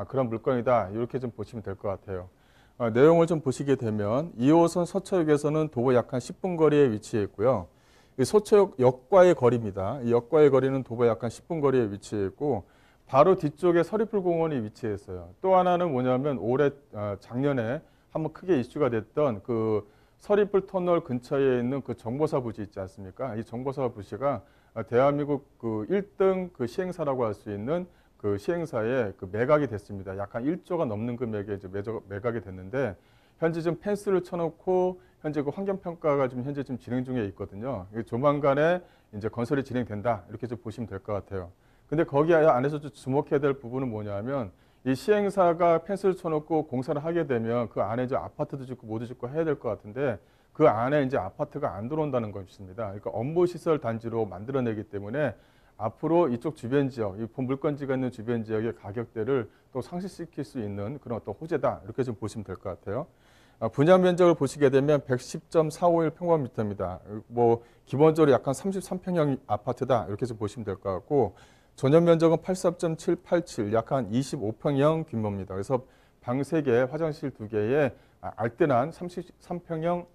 그런 물건이다, 이렇게 좀 보시면 될 것 같아요. 내용을 좀 보시게 되면 2호선 서초역에서는 도보 약 한 10분 거리에 위치해 있고요. 이 서초역과의 거리입니다. 이 역과의 거리는 도보 약 한 10분 거리에 위치해 있고, 바로 뒤쪽에 서리풀 공원이 위치해 있어요. 또 하나는 뭐냐면 올해 작년에 한번 크게 이슈가 됐던 그 서리풀 터널 근처에 있는 그 정보사 부지 있지 않습니까? 이 정보사 부지가 대한민국 그 1등 그 시행사라고 할 수 있는 그 시행사에 그 매각이 됐습니다. 약 한 1조가 넘는 금액에 이제 매각이 됐는데, 현재 좀 펜스를 쳐놓고 현재 그 환경평가가 좀 현재 좀 진행 중에 있거든요. 조만간에 이제 건설이 진행된다, 이렇게 좀 보시면 될 것 같아요. 근데 거기 안에서 좀 주목해야 될 부분은 뭐냐면, 이 시행사가 펜스를 쳐놓고 공사를 하게 되면 그 안에 이제 아파트도 짓고 모두 짓고 해야 될 것 같은데, 그 안에 이제 아파트가 안 들어온다는 것입니다. 그러니까 업무시설 단지로 만들어내기 때문에 앞으로 이쪽 주변 지역, 이 물건지가 있는 주변 지역의 가격대를 또 상승시킬 수 있는 그런 어떤 호재다, 이렇게 좀 보시면 될 것 같아요. 분양 면적을 보시게 되면 110.451평방미터입니다. 뭐 기본적으로 약간 33평형 아파트다, 이렇게 좀 보시면 될 것 같고, 전용 면적은 83.787, 약 한 25평형 규모입니다. 그래서 방 3개, 화장실 2개에 알뜰한 33평형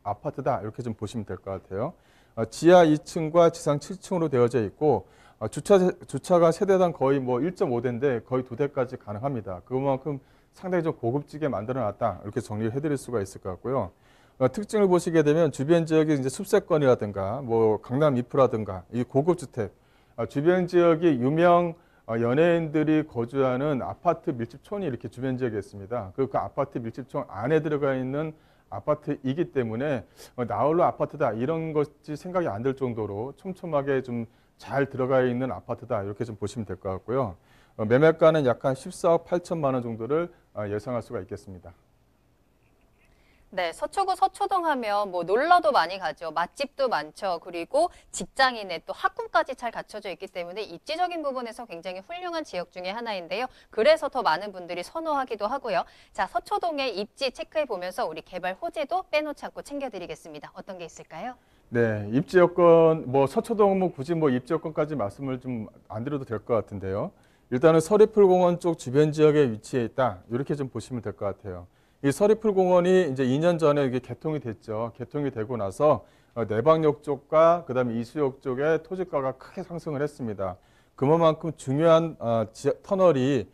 아파트다, 이렇게 좀 보시면 될 것 같아요. 지하 2층과 지상 7층으로 되어져 있고, 주차가 세대당 거의 뭐 1.5대인데 거의 2대까지 가능합니다. 그만큼 상당히 좀 고급지게 만들어놨다, 이렇게 정리를 해드릴 수가 있을 것 같고요. 특징을 보시게 되면 주변 지역의 이제 숲세권이라든가 뭐 강남 이프라든가 이 고급 주택, 주변 지역이 유명 연예인들이 거주하는 아파트 밀집촌이 이렇게 주변 지역에 있습니다. 그 아파트 밀집촌 안에 들어가 있는 아파트이기 때문에 나홀로 아파트다, 이런 것이 생각이 안 들 정도로 촘촘하게 좀 잘 들어가 있는 아파트다 이렇게 좀 보시면 될 것 같고요. 매매가는 약 한 14억 8천만 원 정도를 예상할 수가 있겠습니다. 네, 서초구 서초동 하면 뭐 놀러도 많이 가죠. 맛집도 많죠. 그리고 직장인의 또 학군까지 잘 갖춰져 있기 때문에 입지적인 부분에서 굉장히 훌륭한 지역 중에 하나인데요. 그래서 더 많은 분들이 선호하기도 하고요. 자, 서초동의 입지 체크해 보면서 우리 개발 호재도 빼놓지 않고 챙겨드리겠습니다. 어떤 게 있을까요? 네, 입지 여건 뭐 서초동 뭐 굳이 뭐 입지 여건까지 말씀을 좀 안 드려도 될 것 같은데요. 일단은 서리풀공원 쪽 주변 지역에 위치해 있다. 이렇게 좀 보시면 될 것 같아요. 이 서리풀공원이 이제 2년 전에 이게 개통이 됐죠. 개통이 되고 나서 내방역 쪽과 그다음에 이수역 쪽에 토지가가 크게 상승을 했습니다. 그만큼 중요한 터널이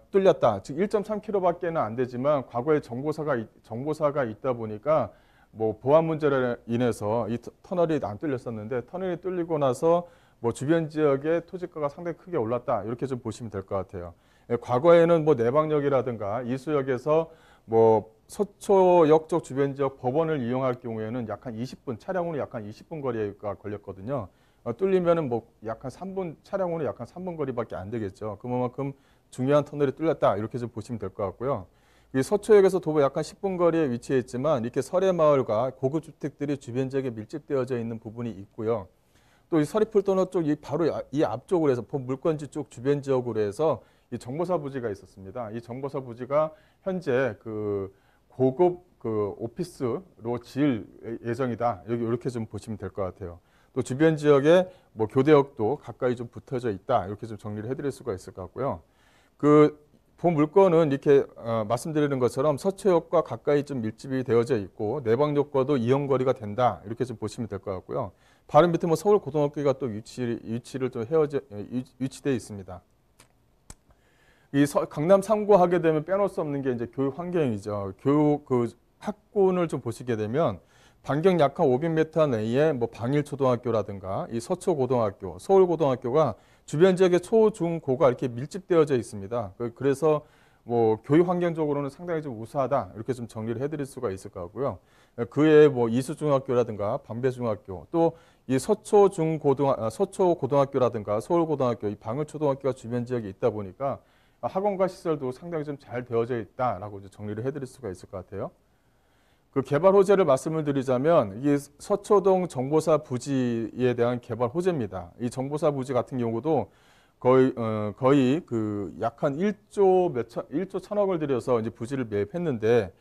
뚫렸다. 즉 1.3km밖에는 안 되지만 과거에 정보사가 있다 보니까 뭐 보안 문제로 인해서 이 터널이 안 뚫렸었는데 터널이 뚫리고 나서 뭐 주변 지역의 토지가가 상당히 크게 올랐다. 이렇게 좀 보시면 될 것 같아요. 과거에는 뭐 내방역이라든가 이수역에서 뭐 서초역 쪽 주변 지역 법원을 이용할 경우에는 약 한 20분, 차량으로 약 한 20분 거리가 걸렸거든요. 뚫리면은 뭐 약 한 3분, 차량으로 약 한 3분 거리밖에 안 되겠죠. 그만큼 중요한 터널이 뚫렸다. 이렇게 좀 보시면 될 것 같고요. 이 서초역에서 도보 약 한 10분 거리에 위치해 있지만 이렇게 설해마을과 고급 주택들이 주변 지역에 밀집되어져 있는 부분이 있고요. 또 이 서리풀터널 쪽 바로 이 앞쪽으로 해서 물건지 쪽 주변 지역으로 해서 이 정보사 부지가 있었습니다. 이 정보사 부지가 현재 그 고급 그 오피스로 지을 예정이다. 이렇게 좀 보시면 될 것 같아요. 또 주변 지역에 뭐 교대역도 가까이 좀 붙어져 있다. 이렇게 좀 정리를 해드릴 수가 있을 것 같고요. 본 물건은 이렇게 말씀드리는 것처럼 서초역과 가까이 좀 밀집이 되어져 있고 내방역과도 이용거리가 된다. 이렇게 좀 보시면 될 것 같고요. 바로 밑에 뭐 서울고등학교가 또 위치를 좀 위치되어 있습니다. 이 강남 3구 하게 되면 빼놓을 수 없는 게 이제 교육 환경이죠. 교육 학군을 좀 보시게 되면 반경 약 한 500m 내에 뭐 방일초등학교라든가 이 서초고등학교, 서울고등학교가 주변 지역의 초, 중, 고가 이렇게 밀집되어져 있습니다. 그래서 뭐 교육 환경적으로는 상당히 좀 우수하다 이렇게 좀 정리를 해드릴 수가 있을 것 같고요. 그 외에 뭐 이수중학교라든가 방배중학교 또 이 서초고등학교라든가 서울고등학교, 이 방울초등학교가 주변 지역에 있다 보니까 학원과 시설도 상당히 좀 잘 되어져 있다라고 이제 정리를 해드릴 수가 있을 것 같아요. 그 개발 호재를 말씀을 드리자면 이게 서초동 정보사 부지에 대한 개발 호재입니다. 이 정보사 부지 같은 경우도 거의 그 약 한 1조 천억을 들여서 이제 부지를 매입했는데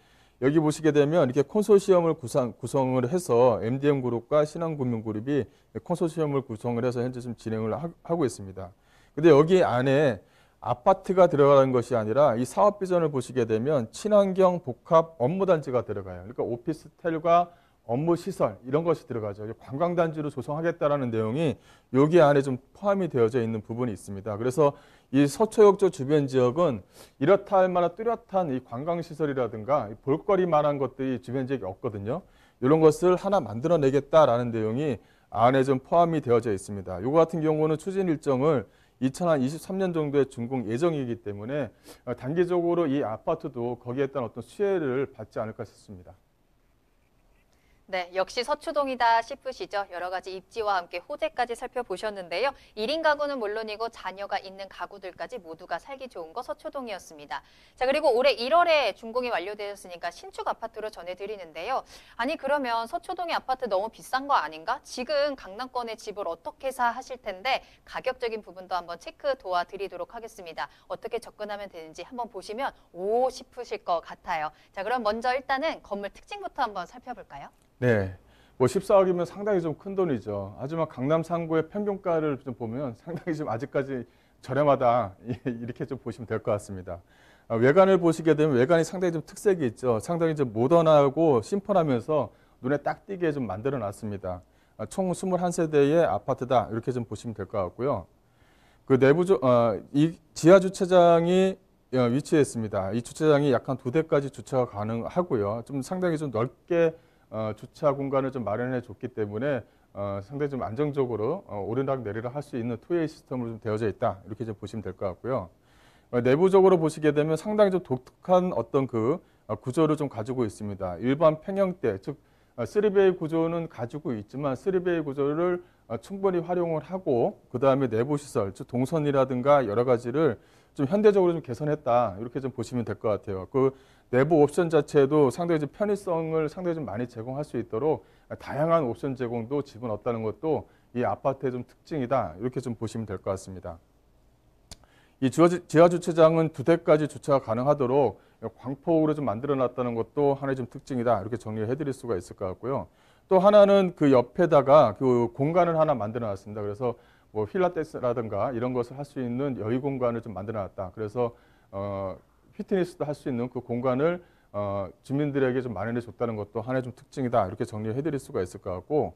여기 보시게 되면 이렇게 콘소시엄을 구성을 해서 MDM 그룹과 신한금융그룹이 콘소시엄을 구성을 해서 현재 좀 진행을 하고 있습니다. 근데 여기 안에 아파트가 들어가는 것이 아니라 이 사업 비전을 보시게 되면 친환경 복합 업무단지가 들어가요. 그러니까 오피스텔과 업무시설 이런 것이 들어가죠. 관광단지로 조성하겠다라는 내용이 여기 안에 좀 포함이 되어져 있는 부분이 있습니다. 그래서 이 서초역 쪽 주변 지역은 이렇다 할 만한 뚜렷한 이 관광시설이라든가 볼거리만한 것들이 주변 지역에 없거든요. 이런 것을 하나 만들어내겠다라는 내용이 안에 좀 포함이 되어져 있습니다. 이거 같은 경우는 추진 일정을 2023년 정도에 준공 예정이기 때문에 단기적으로 이 아파트도 거기에 따른 어떤 수혜를 받지 않을까 싶습니다. 네, 역시 서초동이다 싶으시죠? 여러 가지 입지와 함께 호재까지 살펴보셨는데요. 1인 가구는 물론이고 자녀가 있는 가구들까지 모두가 살기 좋은 거 서초동이었습니다. 자, 그리고 올해 1월에 준공이 완료되었으니까 신축 아파트로 전해드리는데요. 아니 그러면 서초동의 아파트 너무 비싼 거 아닌가? 지금 강남권의 집을 어떻게 사 하실 텐데 가격적인 부분도 한번 체크 도와드리도록 하겠습니다. 어떻게 접근하면 되는지 한번 보시면 오 싶으실 것 같아요. 자, 그럼 먼저 일단은 건물 특징부터 한번 살펴볼까요? 네, 뭐 14억이면 상당히 좀 큰 돈이죠. 하지만 강남 3구의 평균가를 좀 보면 상당히 좀 아직까지 저렴하다 이렇게 좀 보시면 될 것 같습니다. 외관을 보시게 되면 외관이 상당히 좀 특색이 있죠. 상당히 좀 모던하고 심플하면서 눈에 딱 띄게 좀 만들어 놨습니다. 총 21세대의 아파트다 이렇게 좀 보시면 될 것 같고요. 그 이 지하 주차장이 위치해 있습니다. 이 주차장이 약 한 2대까지 주차가 가능하고요. 좀 상당히 좀 넓게 주차 공간을 좀 마련해 줬기 때문에 상당히 좀 안정적으로 오르락 내리락 할 수 있는 투웨이 시스템으로 좀 되어져 있다 이렇게 좀 보시면 될 것 같고요. 내부적으로 보시게 되면 상당히 좀 독특한 어떤 그 구조를 좀 가지고 있습니다. 일반 평형대 즉 3베이 구조는 가지고 있지만 3베이 구조를 충분히 활용을 하고 그다음에 내부 시설, 즉 동선이라든가 여러 가지를 좀 현대적으로 좀 개선했다 이렇게 좀 보시면 될 것 같아요. 그 내부 옵션 자체도 상당히 좀 편의성을 상당히 좀 많이 제공할 수 있도록 다양한 옵션 제공도 집어넣었다는 것도 이 아파트의 좀 특징이다 이렇게 좀 보시면 될 것 같습니다. 이 지하 주차장은 2대까지 주차가 가능하도록 광폭으로 좀 만들어놨다는 것도 하나의 좀 특징이다 이렇게 정리를 해드릴 수가 있을 것 같고요. 또 하나는 그 옆에다가 그 공간을 하나 만들어놨습니다. 그래서 뭐 필라테스라든가 이런 것을 할 수 있는 여유 공간을 좀 만들어놨다. 그래서 피트니스도 할 수 있는 그 공간을 주민들에게 좀 마련해 줬다는 것도 하나의 좀 특징이다 이렇게 정리를 해드릴 수가 있을 것 같고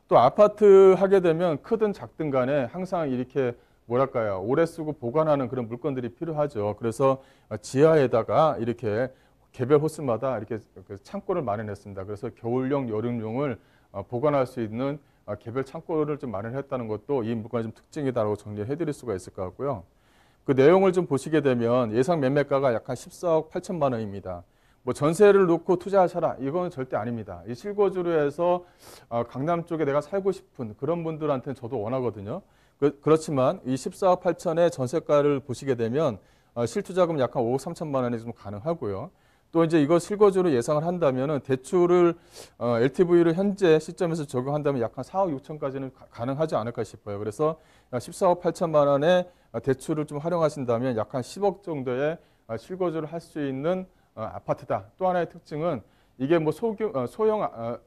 또 아파트 하게 되면 크든 작든 간에 항상 이렇게 뭐랄까요 오래 쓰고 보관하는 그런 물건들이 필요하죠. 그래서 지하에다가 이렇게 개별 호스마다 이렇게 창고를 마련했습니다. 그래서 겨울용, 여름용을 보관할 수 있는 개별 창고를 좀 마련했다는 것도 이 물건의 좀 특징이다라고 정리해 드릴 수가 있을 것 같고요. 그 내용을 좀 보시게 되면 예상 매매가가 약 한 14억 8천만 원입니다. 뭐 전세를 놓고 투자하셔라 이건 절대 아닙니다. 이 실거주로 해서 강남 쪽에 내가 살고 싶은 그런 분들한테는 저도 원하거든요. 그렇지만 이 14억 8천의 전세가를 보시게 되면 실투자금 약 한 5억 3천만 원이 좀 가능하고요. 또 이제 이거 실거주로 예상을 한다면은 대출을 LTV를 현재 시점에서 적용한다면 약 한 4억 6천까지는 가능하지 않을까 싶어요. 그래서 14억 8천만 원의 대출을 좀 활용하신다면 약 한 10억 정도의 실거주를 할 수 있는 아파트다. 또 하나의 특징은 이게 뭐 소형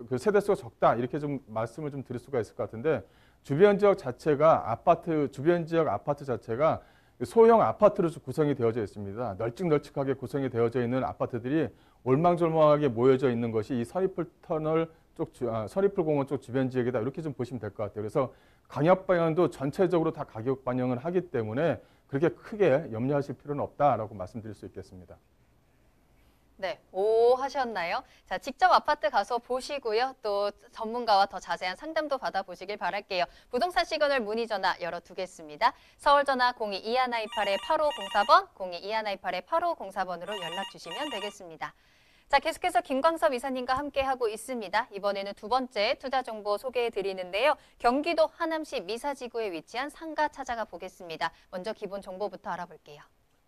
그 세대수가 적다 이렇게 좀 말씀을 좀 드릴 수가 있을 것 같은데 주변 지역 자체가 주변 지역 아파트 자체가 소형 아파트로 구성이 되어져 있습니다. 널찍널찍하게 구성이 되어져 있는 아파트들이 올망졸망하게 모여져 있는 것이 이 서리풀 공원 쪽 주변 지역이다. 이렇게 좀 보시면 될 것 같아요. 그래서 가격 방향도 전체적으로 다 가격 반영을 하기 때문에 그렇게 크게 염려하실 필요는 없다라고 말씀드릴 수 있겠습니다. 네, 오 하셨나요? 자, 직접 아파트 가서 보시고요. 또 전문가와 더 자세한 상담도 받아보시길 바랄게요. 부동산 시그널 문의 전화 열어두겠습니다. 서울 전화 022128-8504번, 022128-8504번으로 연락 주시면 되겠습니다. 자, 계속해서 김광섭 이사님과 함께하고 있습니다. 이번에는 두 번째 투자 정보 소개해 드리는데요. 경기도 하남시 미사지구에 위치한 상가 찾아가 보겠습니다. 먼저 기본 정보부터 알아볼게요.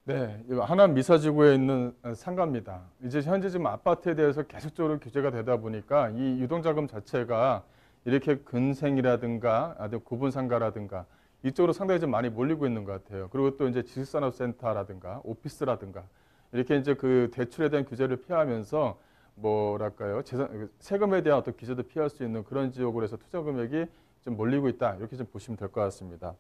네, 하남 미사지구에 있는 상가입니다. 이제 현재 지금 아파트에 대해서 계속적으로 규제가 되다 보니까 이 유동자금 자체가 이렇게 근생이라든가 구분 상가라든가 이쪽으로 상당히 좀 많이 몰리고 있는 것 같아요. 그리고 또 이제 지식산업센터라든가 오피스라든가 이렇게 이제 그 대출에 대한 규제를 피하면서 뭐랄까요 세금에 대한 어떤 규제도 피할 수 있는 그런 지역으로 해서 투자 금액이 좀 몰리고 있다 이렇게 좀 보시면 될 것 같습니다.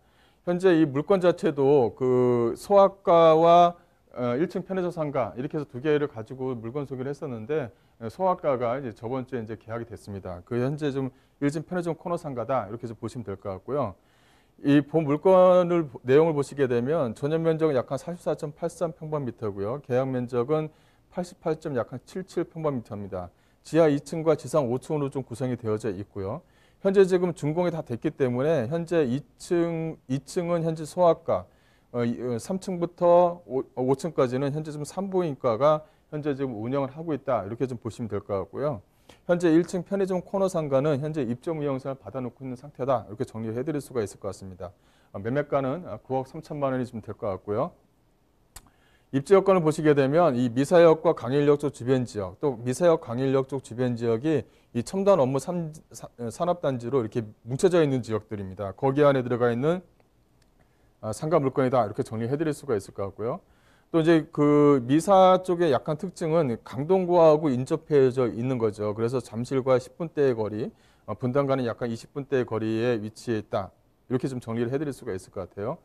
현재 이 물건 자체도 그 소아과와 1층 편의점 상가 이렇게 해서 두 개를 가지고 물건 소개를 했었는데 소아과가 이제 저번 주에 이제 계약이 됐습니다. 그 현재 좀 1층 편의점 코너 상가다 이렇게 해서 보시면 될 것 같고요. 이 본 물건을 내용을 보시게 되면 전용 면적은 약 한 44.83평방미터고요. 계약 면적은 88.77평방미터입니다. 지하 2층과 지상 5층으로 좀 구성이 되어져 있고요. 현재 지금 준공이 다 됐기 때문에 현재 2층은 현재 소아과, 3층부터 5층까지는 현재 지금 산부인과가 현재 지금 운영을 하고 있다 이렇게 좀 보시면 될 것 같고요. 현재 1층 편의점 코너 상가는 현재 입점 의향서를 받아놓고 있는 상태다 이렇게 정리를 해드릴 수가 있을 것 같습니다. 매매가는 9억 3천만 원이 좀 될 것 같고요. 입지 여건을 보시게 되면 이 미사역과 강일역 쪽 주변 지역, 또 미사역 강일역 쪽 주변 지역이 이 첨단 업무 산업단지로 이렇게 뭉쳐져 있는 지역들입니다. 거기 안에 들어가 있는 상가 물건이다 이렇게 정리해드릴 수가 있을 것 같고요. 또 이제 그 미사 쪽의 약간 특징은 강동구하고 인접해져 있는 거죠. 그래서 잠실과 10분대의 거리, 분당과는 약간 20분대의 거리에 위치해 있다 이렇게 좀 정리를 해드릴 수가 있을 것 같아요.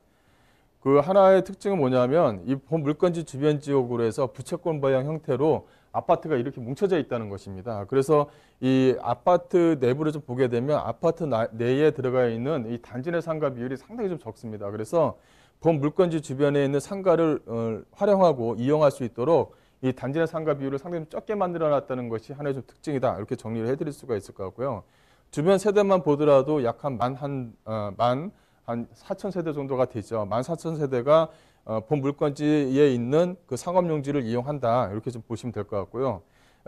그 하나의 특징은 뭐냐면 이 본 물건지 주변 지역으로 해서 부채꼴 모양 형태로 아파트가 이렇게 뭉쳐져 있다는 것입니다. 그래서 이 아파트 내부를 좀 보게 되면 아파트 내에 들어가 있는 이 단지 내 상가 비율이 상당히 좀 적습니다. 그래서 본 물건지 주변에 있는 상가를 활용하고 이용할 수 있도록 이 단지 내 상가 비율을 상당히 좀 적게 만들어 놨다는 것이 하나의 좀 특징이다. 이렇게 정리를 해드릴 수가 있을 것 같고요. 주변 세대만 보더라도 약 한 4,000세대 정도가 되죠. 14,000세대가 본 물건지에 있는 그 상업용지를 이용한다. 이렇게 좀 보시면 될 것 같고요.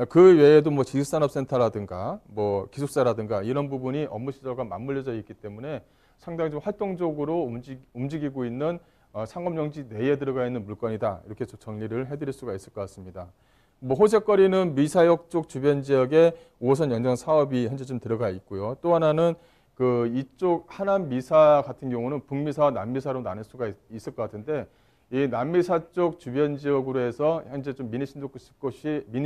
그 외에도 뭐 지식산업센터라든가 뭐 기숙사라든가 이런 부분이 업무 시설과 맞물려져 있기 때문에 상당히 좀 활동적으로 움직이고 있는 상업용지 내에 들어가 있는 물건이다. 이렇게 좀 정리를 해드릴 수가 있을 것 같습니다. 뭐 호재거리는 미사역 쪽 주변 지역에 5호선 연장 사업이 현재 좀 들어가 있고요. 또 하나는 그 이쪽 하남 미사 같은 경우는 북미사와 남미사로 나눌 수가 있을 것 같은데 이 남미사 쪽 주변 지역으로 해서 현재 좀 미니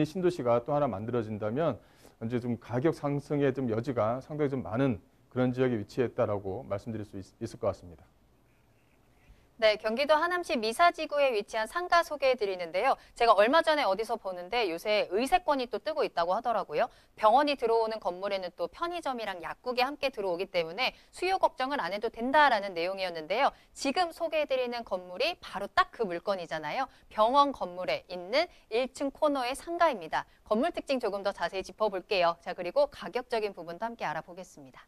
신도시가 또 하나 만들어진다면 현재 좀 가격 상승의 좀 여지가 상당히 좀 많은 그런 지역에 위치했다라고 말씀드릴 수 있을 것 같습니다. 네, 경기도 하남시 미사지구에 위치한 상가 소개해 드리는데요. 제가 얼마 전에 어디서 보는데 요새 의세권이 또 뜨고 있다고 하더라고요. 병원이 들어오는 건물에는 또 편의점이랑 약국이 함께 들어오기 때문에 수요 걱정을 안 해도 된다라는 내용이었는데요. 지금 소개해 드리는 건물이 바로 딱 그 물건이잖아요. 병원 건물에 있는 1층 코너의 상가입니다. 건물 특징 조금 더 자세히 짚어볼게요. 자, 그리고 가격적인 부분도 함께 알아보겠습니다.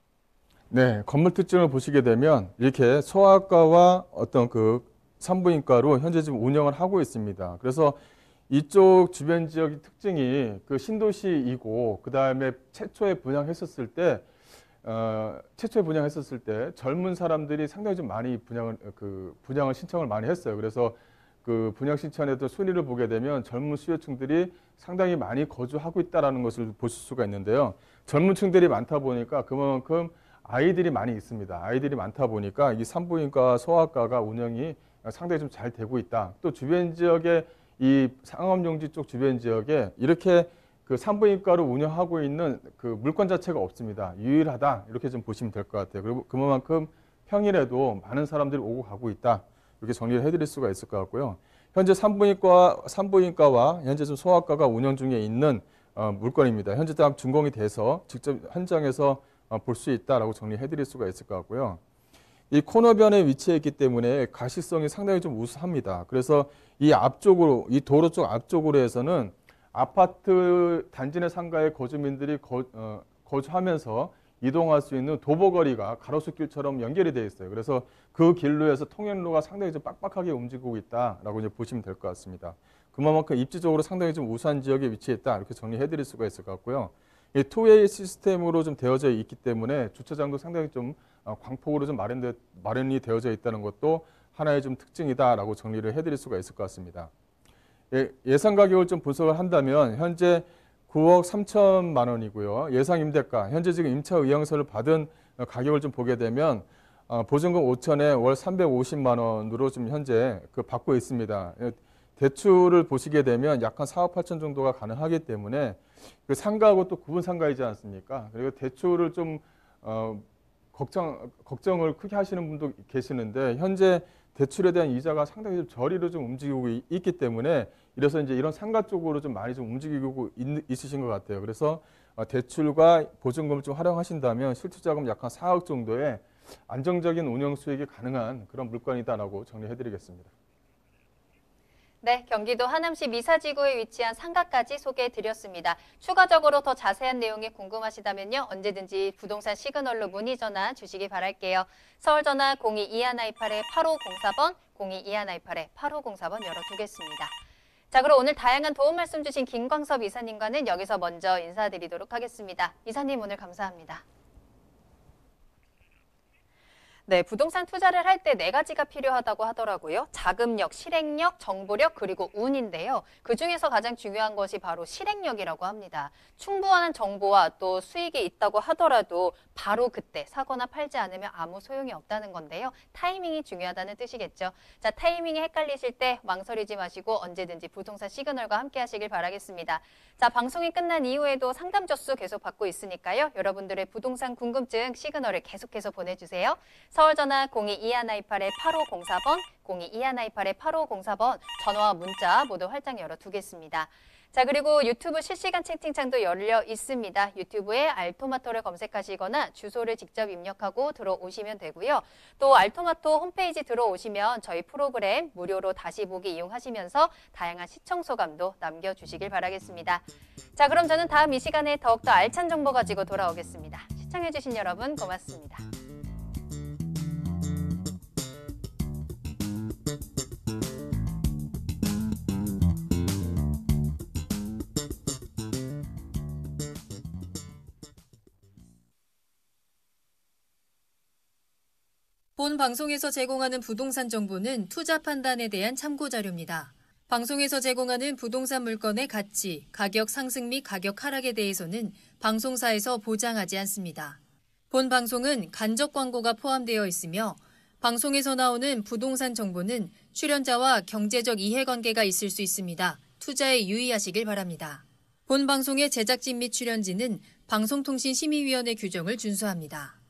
네, 건물 특징을 보시게 되면 이렇게 소아과와 어떤 그 산부인과로 현재 지금 운영을 하고 있습니다. 그래서 이쪽 주변 지역의 특징이 그 신도시이고 그 다음에 최초에 분양했었을 때 젊은 사람들이 상당히 좀 많이 분양을 신청을 많이 했어요. 그래서 그 분양 신청에도 순위를 보게 되면 젊은 수요층들이 상당히 많이 거주하고 있다라는 것을 보실 수가 있는데요. 젊은 층들이 많다 보니까 그만큼 아이들이 많이 있습니다. 아이들이 많다 보니까 이 산부인과 소아과가 운영이 상당히 좀 잘 되고 있다. 또 주변 지역에 이 상업용지 쪽 주변 지역에 이렇게 그 산부인과를 운영하고 있는 그 물건 자체가 없습니다. 유일하다. 이렇게 좀 보시면 될 것 같아요. 그리고 그만큼 평일에도 많은 사람들이 오고 가고 있다. 이렇게 정리를 해드릴 수가 있을 것 같고요. 현재 산부인과와 현재 좀 소아과가 운영 중에 있는 물건입니다. 현재 다 준공이 돼서 직접 현장에서 볼 수 있다라고 정리해드릴 수가 있을 것 같고요. 이 코너변에 위치해 있기 때문에 가시성이 상당히 좀 우수합니다. 그래서 이 앞쪽으로, 이 도로 쪽 앞쪽으로 해서는 아파트 단지 내 상가의 거주민들이 거주하면서 이동할 수 있는 도보거리가 가로수길처럼 연결이 되어 있어요. 그래서 그 길로 해서 통행로가 상당히 좀 빡빡하게 움직이고 있다라고 이제 보시면 될 것 같습니다. 그만큼 입지적으로 상당히 좀 우수한 지역에 위치했다 이렇게 정리해드릴 수가 있을 것 같고요. 이 투웨이 시스템으로 좀 되어져 있기 때문에 주차장도 상당히 좀 광폭으로 좀 마련이 되어져 있다는 것도 하나의 좀 특징이다라고 정리를 해드릴 수가 있을 것 같습니다. 예상 가격을 좀 분석을 한다면 현재 9억 3천만 원이고요. 예상 임대가 현재 지금 임차 의향서를 받은 가격을 좀 보게 되면 보증금 5천에 월 350만 원으로 지금 현재 받고 있습니다. 대출을 보시게 되면 약 한 4억 8천 정도가 가능하기 때문에 그 상가하고 또 구분 상가이지 않습니까? 그리고 대출을 좀 걱정을 크게 하시는 분도 계시는데 현재 대출에 대한 이자가 상당히 좀 저리로 좀 움직이고 있기 때문에 이래서 이제 이런 상가 쪽으로 좀 많이 좀 움직이고 있으신 것 같아요. 그래서 대출과 보증금을 좀 활용하신다면 실투자금 약 한 4억 정도의 안정적인 운영 수익이 가능한 그런 물건이다라고 정리해드리겠습니다. 네, 경기도 하남시 미사지구에 위치한 상가까지 소개해드렸습니다. 추가적으로 더 자세한 내용이 궁금하시다면요. 언제든지 부동산 시그널로 문의 전화 주시기 바랄게요. 서울전화 022128-8504번, 022128-8504번 열어두겠습니다. 자, 그럼 오늘 다양한 도움 말씀 주신 김광섭 이사님과는 여기서 먼저 인사드리도록 하겠습니다. 이사님 오늘 감사합니다. 네, 부동산 투자를 할 때 4가지가 필요하다고 하더라고요. 자금력, 실행력, 정보력, 그리고 운인데요. 그중에서 가장 중요한 것이 바로 실행력이라고 합니다. 충분한 정보와 또 수익이 있다고 하더라도 바로 그때 사거나 팔지 않으면 아무 소용이 없다는 건데요. 타이밍이 중요하다는 뜻이겠죠. 자, 타이밍이 헷갈리실 때 망설이지 마시고 언제든지 부동산 시그널과 함께 하시길 바라겠습니다. 자, 방송이 끝난 이후에도 상담 접수 계속 받고 있으니까요. 여러분들의 부동산 궁금증 시그널을 계속해서 보내주세요. 서울전화 022128-8504번, 022128-8504번 전화와 문자 모두 활짝 열어두겠습니다. 자, 그리고 유튜브 실시간 채팅창도 열려 있습니다. 유튜브에 알토마토를 검색하시거나 주소를 직접 입력하고 들어오시면 되고요. 또 알토마토 홈페이지 들어오시면 저희 프로그램 무료로 다시 보기 이용하시면서 다양한 시청 소감도 남겨주시길 바라겠습니다. 자, 그럼 저는 다음 이 시간에 더욱더 알찬 정보 가지고 돌아오겠습니다. 시청해주신 여러분 고맙습니다. 본 방송에서 제공하는 부동산 정보는 투자 판단에 대한 참고 자료입니다. 방송에서 제공하는 부동산 물건의 가치, 가격 상승 및 가격 하락에 대해서는 방송사에서 보장하지 않습니다. 본 방송은 간접 광고가 포함되어 있으며 방송에서 나오는 부동산 정보는 출연자와 경제적 이해관계가 있을 수 있습니다. 투자에 유의하시길 바랍니다. 본 방송의 제작진 및 출연진은 방송통신심의위원회 규정을 준수합니다.